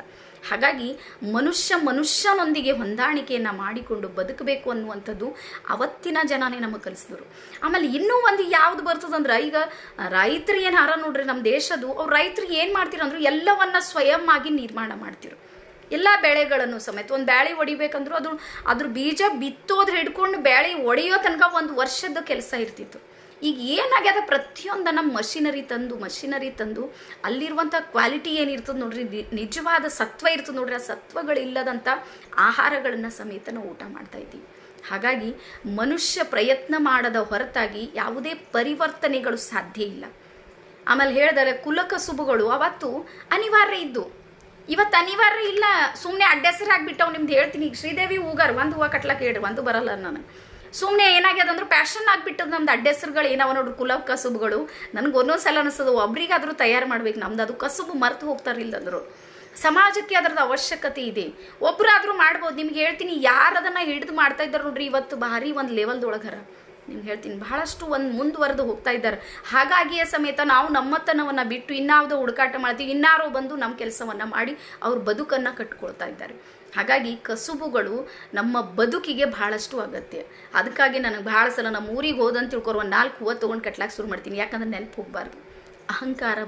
ಹಾಗಾಗಿ ಮನುಷ್ಯನೊಂದಿಗೆ ಹೊಂದಾಣಿಕೆಯನ್ನು ಮಾಡಿಕೊಂಡು ಬದುಕಬೇಕು ಅನ್ನುವಂಥದ್ದು ಅವತ್ತಿನ ಜನನೇ ನಮಗೆ ಕಲಿಸಿದ್ರು. ಆಮೇಲೆ ಇನ್ನೂ ಒಂದು ಯಾವ್ದು ಬರ್ತದಂದ್ರೆ, ಈಗ ರೈತರು ಏನಾರ ನೋಡ್ರಿ ನಮ್ಮ ದೇಶದ್ದು, ಅವ್ರು ರೈತರಿಗೆ ಏನು ಮಾಡ್ತಿರಂದ್ರೆ ಎಲ್ಲವನ್ನ ಸ್ವಯಂ ಆಗಿ ನಿರ್ಮಾಣ ಮಾಡ್ತಿರು. ಎಲ್ಲ ಬೆಳೆಗಳನ್ನು ಸಮೇತ ಒಂದು ಬ್ಯಾಳಿ ಹೊಡಿಬೇಕಂದ್ರೂ ಅದ್ರ ಬೀಜ ಬಿತ್ತೋದ್ರ ಹಿಡ್ಕೊಂಡು ಬ್ಯಾಳಿ ಹೊಡೆಯೋ ತನಕ 1 ವರ್ಷದ ಕೆಲಸ ಇರ್ತಿತ್ತು. ಈಗ ಏನಾಗ್ಯದ, ಪ್ರತಿಯೊಂದನ್ನು ಮಷಿನರಿ ತಂದು ಅಲ್ಲಿರುವಂಥ ಕ್ವಾಲಿಟಿ ಏನಿರ್ತದೆ ನೋಡ್ರಿ, ನಿಜವಾದ ಸತ್ವ ಇರ್ತದೆ ನೋಡ್ರಿ, ಆ ಸತ್ವಗಳಿಲ್ಲದಂಥ ಆಹಾರಗಳನ್ನು ಸಮೇತ ನಾವು ಊಟ ಮಾಡ್ತಾ ಇದ್ದೀವಿ. ಹಾಗಾಗಿ ಮನುಷ್ಯ ಪ್ರಯತ್ನ ಮಾಡದ ಹೊರತಾಗಿ ಯಾವುದೇ ಪರಿವರ್ತನೆಗಳು ಸಾಧ್ಯ ಇಲ್ಲ. ಆಮೇಲೆ ಹೇಳಿದರೆ ಕುಲಕಸುಬುಗಳು ಅವತ್ತು ಅನಿವಾರ್ಯ ಇದ್ದು, ಇವತ್ತು ಅನಿವಾರ್ಯ ಇಲ್ಲ. ಸುಮ್ಮನೆ ಅಡ್ಡೆಸರು ಹಾಕ್ಬಿಟ್ಟವು. ನಿಮ್ದು ಹೇಳ್ತೀನಿ, ಈಗ ಶ್ರೀದೇವಿ ಹೂಗಾರ್ 1 ಹೂವು ಕಟ್ಲಕ್ಕೆ ಹೇಳ್ರಿ, 1 ಬರಲ್ಲ ನನಗೆ. ಸುಮ್ಮನೆ ಏನಾಗ್ಯದಂದ್ರೆ ಪ್ಯಾಷನ್ ಆಗಿಬಿಟ್ಟದು ನಮ್ದು. ಅಡ್ಡೆಸರುಗಳು ಏನವ ನೋಡ್ರಿ, ಕುಲ ಕಸುಬುಗಳು. ನನಗೆ ಒಂದೊಂದ್ಸಲ ಅನಿಸ್ತದೆ, ಒಬ್ರಿಗಾದ್ರೂ ತಯಾರು ಮಾಡ್ಬೇಕು ನಮ್ದು. ಅದು ಕಸುಬು ಮರ್ತು ಹೋಗ್ತಾರಿಲ್ಲಂದ್ರು. ಸಮಾಜಕ್ಕೆ ಅದರದ ಅವಶ್ಯಕತೆ ಇದೆ, ಒಬ್ಬರಾದ್ರೂ ಮಾಡ್ಬೋದು. ನಿಮ್ಗೆ ಹೇಳ್ತೀನಿ, ಯಾರು ಅದನ್ನು ಹಿಡಿದು ಮಾಡ್ತಾ ಇದ್ದಾರೆ ನೋಡ್ರಿ, ಇವತ್ತು ಭಾರಿ ಒಂದು ಲೆವೆಲ್ದೊಳಗರ. ನಿಮ್ಗೆ ಹೇಳ್ತೀನಿ, ಬಹಳಷ್ಟು ಮುಂದುವರೆದು ಹೋಗ್ತಾ ಇದ್ದಾರೆ. ಹಾಗಾಗಿಯೇ ಸಮೇತ ನಾವು ನಮ್ಮತನವನ್ನು ಬಿಟ್ಟು ಇನ್ನಾವುದೋ ಹುಡುಕಾಟ ಮಾಡ್ತೀವಿ, ಇನ್ನಾರೋ ಬಂದು ನಮ್ಮ ಕೆಲಸವನ್ನು ಮಾಡಿ ಅವ್ರ ಬದುಕನ್ನು ಕಟ್ಕೊಳ್ತಾ ಇದ್ದಾರೆ. ಹಾಗಾಗಿ ಕಸುಬುಗಳು ನಮ್ಮ ಬದುಕಿಗೆ ಬಹಳಷ್ಟು ಅಗತ್ಯ. ಅದಕ್ಕಾಗಿ ನನಗೆ ಭಾಳ ಸಲ ನಮ್ಮ ಊರಿಗೆ ಹೋದಂತ ತಿಳ್ಕೊರು 4 ಹೂವು ತೊಗೊಂಡು ಕಟ್ಲಾಕ್ ಶುರು ಮಾಡ್ತೀನಿ. ಯಾಕಂದ್ರೆ ನೆನಪು ಹೋಗಬಾರ್ದು, ಅಹಂಕಾರ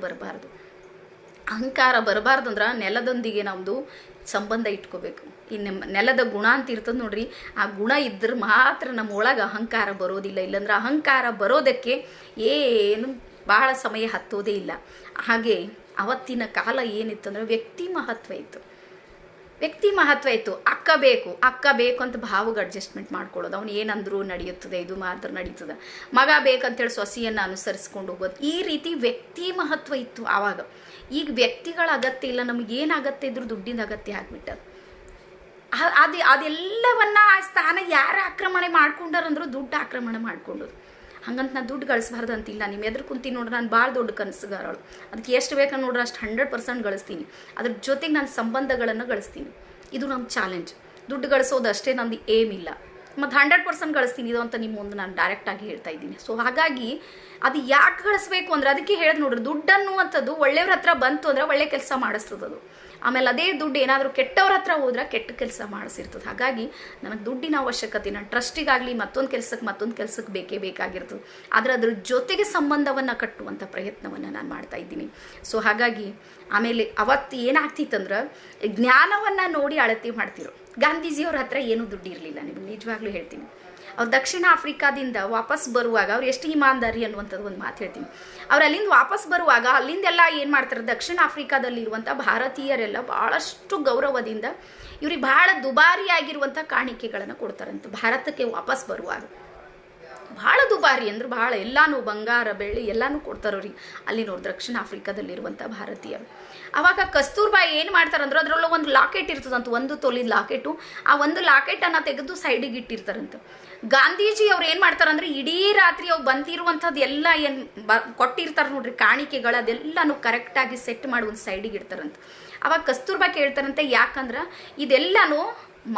ಬರಬಾರ್ದು. ಅಂದ್ರೆ ನೆಲದೊಂದಿಗೆ ನಮ್ಮದು ಸಂಬಂಧ ಇಟ್ಕೋಬೇಕು. ಈ ನೆಲದ ಗುಣ ಅಂತ ಇರ್ತದೆ ನೋಡ್ರಿ, ಆ ಗುಣ ಇದ್ರೆ ಮಾತ್ರ ನಮ್ಮ ಒಳಗೆ ಅಹಂಕಾರ ಬರೋದಿಲ್ಲ. ಇಲ್ಲಾಂದ್ರೆ ಅಹಂಕಾರ ಬರೋದಕ್ಕೆ ಏನು ಭಾಳ ಸಮಯ ಹತ್ತೋದೇ ಇಲ್ಲ. ಹಾಗೆ ಅವತ್ತಿನ ಕಾಲ ಏನಿತ್ತಂದ್ರೆ ವ್ಯಕ್ತಿ ಮಹತ್ವ ಇತ್ತು. ಅಕ್ಕ ಬೇಕು ಅಂತ ಭಾವಗೆ ಅಡ್ಜಸ್ಟ್ಮೆಂಟ್ ಮಾಡ್ಕೊಳ್ಳೋದು. ಅವ್ನು ಏನಂದ್ರೂ ನಡೆಯುತ್ತದೆ, ಇದು ಮಾತ್ರ ನಡೀತದೆ. ಮಗ ಬೇಕಂತೇಳಿ ಸೊಸೆಯನ್ನು ಅನುಸರಿಸ್ಕೊಂಡು ಹೋಗೋದು. ಈ ರೀತಿ ವ್ಯಕ್ತಿ ಮಹತ್ವ ಇತ್ತು ಆವಾಗ. ಈಗ ವ್ಯಕ್ತಿಗಳ ಅಗತ್ಯ ಇಲ್ಲ, ನಮಗೇನಾಗತ್ತೆ ಇದ್ರೂ ದುಡ್ಡಿನ ಅಗತ್ಯ ಆಗ್ಬಿಟ್ಟದು. ಅದೆಲ್ಲವನ್ನ ಆ ಸ್ಥಾನ ಯಾರು ಆಕ್ರಮಣೆ ಮಾಡ್ಕೊಂಡಾರಂದ್ರೂ ದುಡ್ಡು ಆಕ್ರಮಣ ಮಾಡ್ಕೊಂಡೋದು. ಹಂಗಂತ ನಾನು ದುಡ್ಡು ಗಳಿಸ್ಬಾರ್ದು ಅಂತಿಲ್ಲ. ನಿಮ್ಮ ಎದುರು ಕುಂತೀನಿ ನೋಡ್ರಿ, ನಾನು ಭಾಳ ದೊಡ್ಡ ಕನಸುಗಾರಳು. ಅದಕ್ಕೆ ಎಷ್ಟು ಬೇಕಂತ ನೋಡ್ರಿ ಅಷ್ಟು 100% ಗಳಿಸ್ತೀನಿ. ಅದ್ರ ಜೊತೆಗೆ ನಾನು ಸಂಬಂಧಗಳನ್ನು ಗಳಿಸ್ತೀನಿ. ಇದು ನಮ್ಮ ಚಾಲೆಂಜ್. ದುಡ್ಡು ಗಳಿಸೋದು ಅಷ್ಟೇ ನಂದು ಏಮ್ ಇಲ್ಲ, ಮತ್ತು 100% ಗಳಿಸ್ತೀನಿ ಇದು ಅಂತ ನಿಮ್ಮ ಮುಂದೆ ನಾನು ಡೈರೆಕ್ಟಾಗಿ ಹೇಳ್ತಾ ಇದ್ದೀನಿ. ಸೊ ಹಾಗಾಗಿ ಅದು ಯಾಕೆ ಗಳಿಸ್ಬೇಕು ಅಂದರೆ ಅದಕ್ಕೆ ಹೇಳಿದ್ ನೋಡ್ರಿ, ದುಡ್ಡು ಅನ್ನುವಂಥದ್ದು ಒಳ್ಳೆಯವ್ರ ಹತ್ರ ಬಂತು ಅಂದರೆ ಒಳ್ಳೆ ಕೆಲಸ ಮಾಡಿಸ್ತದದು. ಆಮೇಲೆ ಅದೇ ದುಡ್ಡು ಏನಾದರೂ ಕೆಟ್ಟವ್ರ ಹತ್ರ ಹೋದ್ರೆ ಕೆಟ್ಟ ಕೆಲಸ ಮಾಡಿಸಿರ್ತದೆ. ಹಾಗಾಗಿ ನನಗೆ ದುಡ್ಡಿನ ಅವಶ್ಯಕತೆ, ನಾನು ಟ್ರಸ್ಟಿಗಾಗಲಿ ಮತ್ತೊಂದು ಕೆಲಸಕ್ಕೆ ಬೇಕೇ ಬೇಕಾಗಿರ್ತದೆ. ಆದರೆ ಅದ್ರ ಜೊತೆಗೆ ಸಂಬಂಧವನ್ನು ಕಟ್ಟುವಂಥ ಪ್ರಯತ್ನವನ್ನು ನಾನು ಮಾಡ್ತಾ ಇದ್ದೀನಿ. ಸೊ ಹಾಗಾಗಿ ಆಮೇಲೆ ಅವತ್ತು ಏನಾಗ್ತಿತ್ತಂದ್ರೆ ಜ್ಞಾನವನ್ನು ನೋಡಿ ಅಳತೆ ಮಾಡ್ತಿರೋ. ಗಾಂಧೀಜಿಯವ್ರ ಹತ್ರ ಏನೂ ದುಡ್ಡು ಇರಲಿಲ್ಲ, ನಿಮಗೆ ನಿಜವಾಗ್ಲೂ ಹೇಳ್ತೀನಿ. ಅವ್ರು ದಕ್ಷಿಣ ಆಫ್ರಿಕಾದಿಂದ ವಾಪಸ್ ಬರುವಾಗ ಅವ್ರು ಎಷ್ಟು ಇಮಾನ್ದಾರಿ ಅನ್ನುವಂಥದ್ದು ಒಂದು ಮಾತು ಹೇಳ್ತೀನಿ. ಅವ್ರು ಅಲ್ಲಿಂದ ವಾಪಸ್ ಬರುವಾಗ ಅಲ್ಲಿಂದೆಲ್ಲ ಏನು ಮಾಡ್ತಾರೆ, ದಕ್ಷಿಣ ಆಫ್ರಿಕಾದಲ್ಲಿರುವಂಥ ಭಾರತೀಯರೆಲ್ಲ ಭಾಳಷ್ಟು ಗೌರವದಿಂದ ಇವ್ರಿಗೆ ಭಾಳ ದುಬಾರಿಯಾಗಿರುವಂಥ ಕಾಣಿಕೆಗಳನ್ನು ಕೊಡ್ತಾರಂತೆ. ಭಾರತಕ್ಕೆ ವಾಪಸ್ ಬರುವಾಗ ಭಾಳ ದುಬಾರಿ ಅಂದ್ರೆ ಭಾಳ ಎಲ್ಲಾನು ಬಂಗಾರ ಬೆಳ್ಳಿ ಎಲ್ಲಾನು ಕೊಡ್ತಾರವ್ರಿಗೆ ಅಲ್ಲಿನವ್ರು ದಕ್ಷಿಣ ಆಫ್ರಿಕಾದಲ್ಲಿರುವಂಥ ಭಾರತೀಯರು. ಆವಾಗ ಕಸ್ತೂರ್ಬಾ ಏನು ಮಾಡ್ತಾರಂದ್ರೆ ಅದರೊಳಗೆ ಒಂದು ಲಾಕೆಟ್ ಇರ್ತದಂತ, 1 ತೊಲಿದ ಲಾಕೆಟು. ಆ ಒಂದು ಲಾಕೆಟನ್ನು ತೆಗೆದು ಸೈಡಿಗೆ ಇಟ್ಟಿರ್ತಾರಂತ. ಗಾಂಧೀಜಿ ಅವ್ರು ಏನು ಮಾಡ್ತಾರಂದ್ರೆ ಇಡೀ ರಾತ್ರಿ ಅವು ಬಂದಿರುವಂಥದ್ದು ಎಲ್ಲ ಏನು ಕೊಟ್ಟಿರ್ತಾರೆ ನೋಡ್ರಿ ಕಾಣಿಕೆಗಳು, ಅದೆಲ್ಲನೂ ಕರೆಕ್ಟಾಗಿ ಸೆಟ್ ಮಾಡಿ ಒಂದು ಸೈಡಿಗೆ ಇಡ್ತಾರಂತ. ಅವಾಗ ಕಸ್ತೂರ್ಬಾ ಕೇಳ್ತಾರಂತೆ, ಯಾಕಂದ್ರೆ ಇದೆಲ್ಲನೂ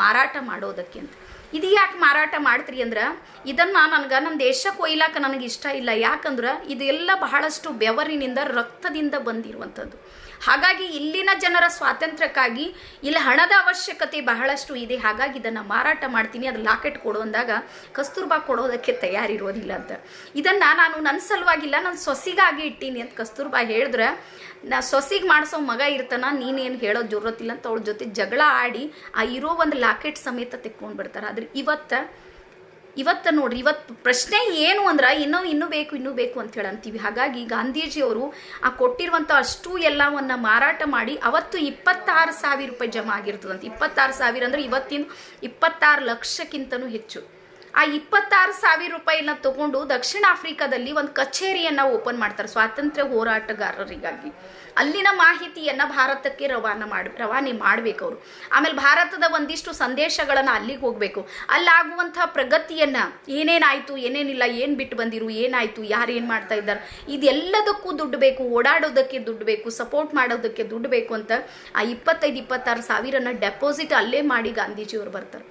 ಮಾರಾಟ ಮಾಡೋದಕ್ಕೆ ಅಂತ. ಇದು ಯಾಕೆ ಮಾರಾಟ ಮಾಡ್ತೀರಿ ಅಂದ್ರೆ ಇದನ್ನು ನನ್ನ ದೇಶಕ್ಕೆ ಒಯ್ಲಾಕ ನನಗೆ ಇಷ್ಟ ಇಲ್ಲ. ಯಾಕಂದ್ರೆ ಇದೆಲ್ಲ ಬಹಳಷ್ಟು ಬೆವರಿನಿಂದ ರಕ್ತದಿಂದ ಬಂದಿರುವಂಥದ್ದು. ಹಾಗಾಗಿ ಇಲ್ಲಿನ ಜನರ ಸ್ವಾತಂತ್ರ್ಯಕ್ಕಾಗಿ ಇಲ್ಲಿ ಹಣದ ಅವಶ್ಯಕತೆ ಬಹಳಷ್ಟು ಇದೆ. ಹಾಗಾಗಿ ಇದನ್ನು ಮಾರಾಟ ಮಾಡ್ತೀನಿ, ಅದು ಲಾಕೆಟ್ ಕೊಡು ಅಂದಾಗ ಕಸ್ತೂರ್ಬಾ ಕೊಡೋದಕ್ಕೆ ತಯಾರಿರೋದಿಲ್ಲ ಅಂತ. ಇದನ್ನು ನಾನು ನನ್ನ ಸಲುವಾಗಿಲ್ಲ, ನನ್ನ ಸೊಸಿಗಾಗಿ ಇಟ್ಟೀನಿ ಅಂತ ಕಸ್ತೂರ್ಬಾ ಹೇಳಿದ್ರೆ, ನಾ ಸೊಸಿಗೆ ಮಾಡಿಸೋ ಮಗ ಇರ್ತಾನ, ನೀನೇನು ಹೇಳೋದು ಜರೂರತ್ತಿಲ್ಲ ಅಂತ ಅವಳ ಜೊತೆ ಜಗಳ ಆಡಿ ಆ ಇರೋ ಒಂದು ಲಾಕೆಟ್ ಸಮೇತ ತೆಕ್ಕೊಂಡು ಬಿಡ್ತಾರೆ. ಆದ್ರೆ ಇವತ್ತು ನೋಡ್ರಿ, ಇವತ್ತು ಪ್ರಶ್ನೆ ಏನು ಅಂದ್ರೆ ಇನ್ನೂ ಬೇಕು ಅಂತ ಹೇಳಿ ಅಂತೀವಿ. ಹಾಗಾಗಿ ಗಾಂಧೀಜಿಯವರು ಆ ಕೊಟ್ಟಿರುವಂಥ ಅಷ್ಟು ಎಲ್ಲವನ್ನ ಮಾರಾಟ ಮಾಡಿ ಅವತ್ತು 26,000 ರೂಪಾಯಿ ಜಮಾ ಆಗಿರ್ತದಂತೆ. 26,000 ಅಂದ್ರೆ ಇವತ್ತಿನ 26 ಲಕ್ಷಕ್ಕಿಂತನೂ ಹೆಚ್ಚು. ಆ 26,000 ರೂಪಾಯಿನ ತಗೊಂಡು ದಕ್ಷಿಣ ಆಫ್ರಿಕಾದಲ್ಲಿ ಒಂದು ಕಚೇರಿಯನ್ನು ಓಪನ್ ಮಾಡ್ತಾರೆ ಸ್ವಾತಂತ್ರ್ಯ ಹೋರಾಟಗಾರರಿಗಾಗಿ. ಅಲ್ಲಿನ ಮಾಹಿತಿಯನ್ನು ಭಾರತಕ್ಕೆ ರವಾನೆ ಮಾಡಬೇಕು ಅವರು. ಆಮೇಲೆ ಭಾರತದ ಒಂದಿಷ್ಟು ಸಂದೇಶಗಳನ್ನು ಅಲ್ಲಿಗೆ ಹೋಗಬೇಕು. ಅಲ್ಲಾಗುವಂಥ ಪ್ರಗತಿಯನ್ನು ಏನೇನಾಯಿತು ಏನೇನಿಲ್ಲ, ಏನು ಬಿಟ್ಟು ಬಂದಿರು, ಏನಾಯಿತು, ಯಾರು ಏನು ಮಾಡ್ತಾ ಇದ್ದಾರೆ, ಇದೆಲ್ಲದಕ್ಕೂ ದುಡ್ಡು ಬೇಕು, ಓಡಾಡೋದಕ್ಕೆ ದುಡ್ಡು ಬೇಕು, ಸಪೋರ್ಟ್ ಮಾಡೋದಕ್ಕೆ ದುಡ್ಡು ಬೇಕು ಅಂತ ಆ 25,000-26,000 ಡೆಪಾಸಿಟ್ ಅಲ್ಲೇ ಮಾಡಿ ಗಾಂಧೀಜಿಯವರು ಬರ್ತಾರೆ.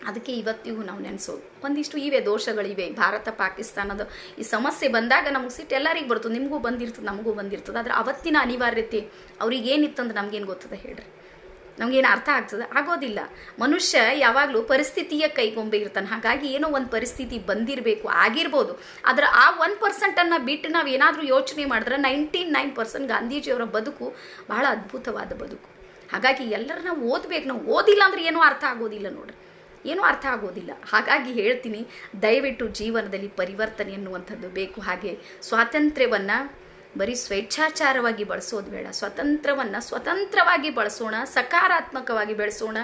ಅದಕ್ಕೆ ಇವತ್ತಿಗೂ ನಾವು ನೆನೆಸೋದು ಒಂದಿಷ್ಟು ಇವೆ ದೋಷಗಳಿವೆ. ಭಾರತ ಪಾಕಿಸ್ತಾನದ ಈ ಸಮಸ್ಯೆ ಬಂದಾಗ ನಮಗೆ ಸಿಟ್ಟು ಎಲ್ಲರಿಗೂ ಬರ್ತದೆ, ನಿಮಗೂ ಬಂದಿರ್ತದೆ, ನಮಗೂ ಬಂದಿರ್ತದೆ. ಆದರೆ ಅವತ್ತಿನ ಅನಿವಾರ್ಯತೆ ಅವ್ರಿಗೆ ಏನಿತ್ತಂದ್ರೆ ನಮಗೇನು ಗೊತ್ತದೆ ಹೇಳ್ರಿ, ನಮಗೇನು ಅರ್ಥ ಆಗ್ತದೆ? ಆಗೋದಿಲ್ಲ. ಮನುಷ್ಯ ಯಾವಾಗಲೂ ಪರಿಸ್ಥಿತಿಯ ಕೈಗೊಂಬೆ ಇರ್ತಾನೆ. ಹಾಗಾಗಿ ಏನೋ ಒಂದು ಪರಿಸ್ಥಿತಿ ಬಂದಿರಬೇಕು, ಆಗಿರ್ಬೋದು. ಆದರೆ ಆ 1% ಬಿಟ್ಟು ನಾವು ಏನಾದರೂ ಯೋಚನೆ ಮಾಡಿದ್ರೆ 99% ಗಾಂಧೀಜಿಯವರ ಬದುಕು ಬಹಳ ಅದ್ಭುತವಾದ ಬದುಕು. ಹಾಗಾಗಿ ಎಲ್ಲರೂ ನಾವು ಓದಬೇಕು. ನಾವು ಓದಿಲ್ಲ ಅಂದ್ರೆ ಏನೂ ಅರ್ಥ ಆಗೋದಿಲ್ಲ ನೋಡ್ರಿ, ಏನೂ ಅರ್ಥ ಆಗೋದಿಲ್ಲ. ಹಾಗಾಗಿ ಹೇಳ್ತೀನಿ, ದಯವಿಟ್ಟು ಜೀವನದಲ್ಲಿ ಪರಿವರ್ತನೆ ಅನ್ನುವಂಥದ್ದು ಬೇಕು. ಹಾಗೆ ಸ್ವಾತಂತ್ರ್ಯವನ್ನು ಬರೀ ಸ್ವೇಚ್ಛಾಚಾರವಾಗಿ ಬಳಸೋದು ಬೇಡ. ಸ್ವತಂತ್ರವಾಗಿ ಬಳಸೋಣ, ಸಕಾರಾತ್ಮಕವಾಗಿ ಬೆಳೆಸೋಣ.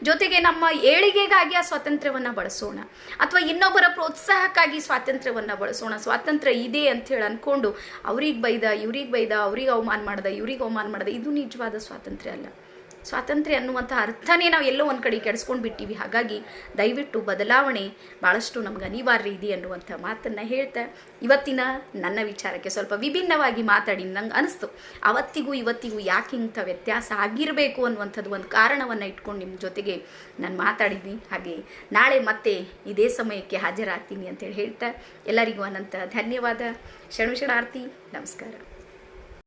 ಜೊತೆಗೆ ನಮ್ಮ ಏಳಿಗೆಗಾಗಿ ಆ ಸ್ವಾತಂತ್ರ್ಯವನ್ನು ಬಳಸೋಣ, ಅಥವಾ ಇನ್ನೊಬ್ಬರ ಪ್ರೋತ್ಸಾಹಕ್ಕಾಗಿ ಸ್ವಾತಂತ್ರ್ಯವನ್ನು ಬಳಸೋಣ. ಸ್ವಾತಂತ್ರ್ಯ ಇದೆ ಅಂಥೇಳಿ ಅಂದ್ಕೊಂಡು ಅವ್ರಿಗೆ ಬೈದ, ಅವ್ರಿಗೆ ಅವಮಾನ ಮಾಡ್ದ, ಇದು ನಿಜವಾದ ಸ್ವಾತಂತ್ರ್ಯ ಅಲ್ಲ. ಸ್ವಾತಂತ್ರ್ಯ ಅನ್ನುವಂಥ ಅರ್ಥನೇ ನಾವು ಎಲ್ಲೋ ಒಂದು ಕಡೆ ಕೆಡಿಸ್ಕೊಂಡು ಬಿಟ್ಟಿವಿ. ಹಾಗಾಗಿ ದಯವಿಟ್ಟು ಬದಲಾವಣೆ ಭಾಳಷ್ಟು ನಮ್ಗೆ ಅನಿವಾರ್ಯ ಇದೆ ಅನ್ನುವಂಥ ಮಾತನ್ನು ಹೇಳ್ತಾ ಇವತ್ತಿನ ನನ್ನ ವಿಚಾರಕ್ಕೆ ಸ್ವಲ್ಪ ವಿಭಿನ್ನವಾಗಿ ಮಾತಾಡಿ ನಂಗೆ ಅನಿಸ್ತು. ಇವತ್ತಿಗೂ ಯಾಕೆ ಇಂಥ ವ್ಯತ್ಯಾಸ ಆಗಿರಬೇಕು ಅನ್ನುವಂಥದ್ದು ಒಂದು ಕಾರಣವನ್ನು ಇಟ್ಕೊಂಡು ನಿಮ್ಮ ಜೊತೆಗೆ ನಾನು ಮಾತಾಡಿದ್ದೀನಿ. ಹಾಗೆ ನಾಳೆ ಮತ್ತೆ ಇದೇ ಸಮಯಕ್ಕೆ ಹಾಜರಾಗ್ತೀನಿ ಅಂತೇಳಿ ಹೇಳ್ತಾ ಎಲ್ಲರಿಗೂ ಅನಂತ ಧನ್ಯವಾದ. ಶರಣಾರ್ಥಿ. ನಮಸ್ಕಾರ.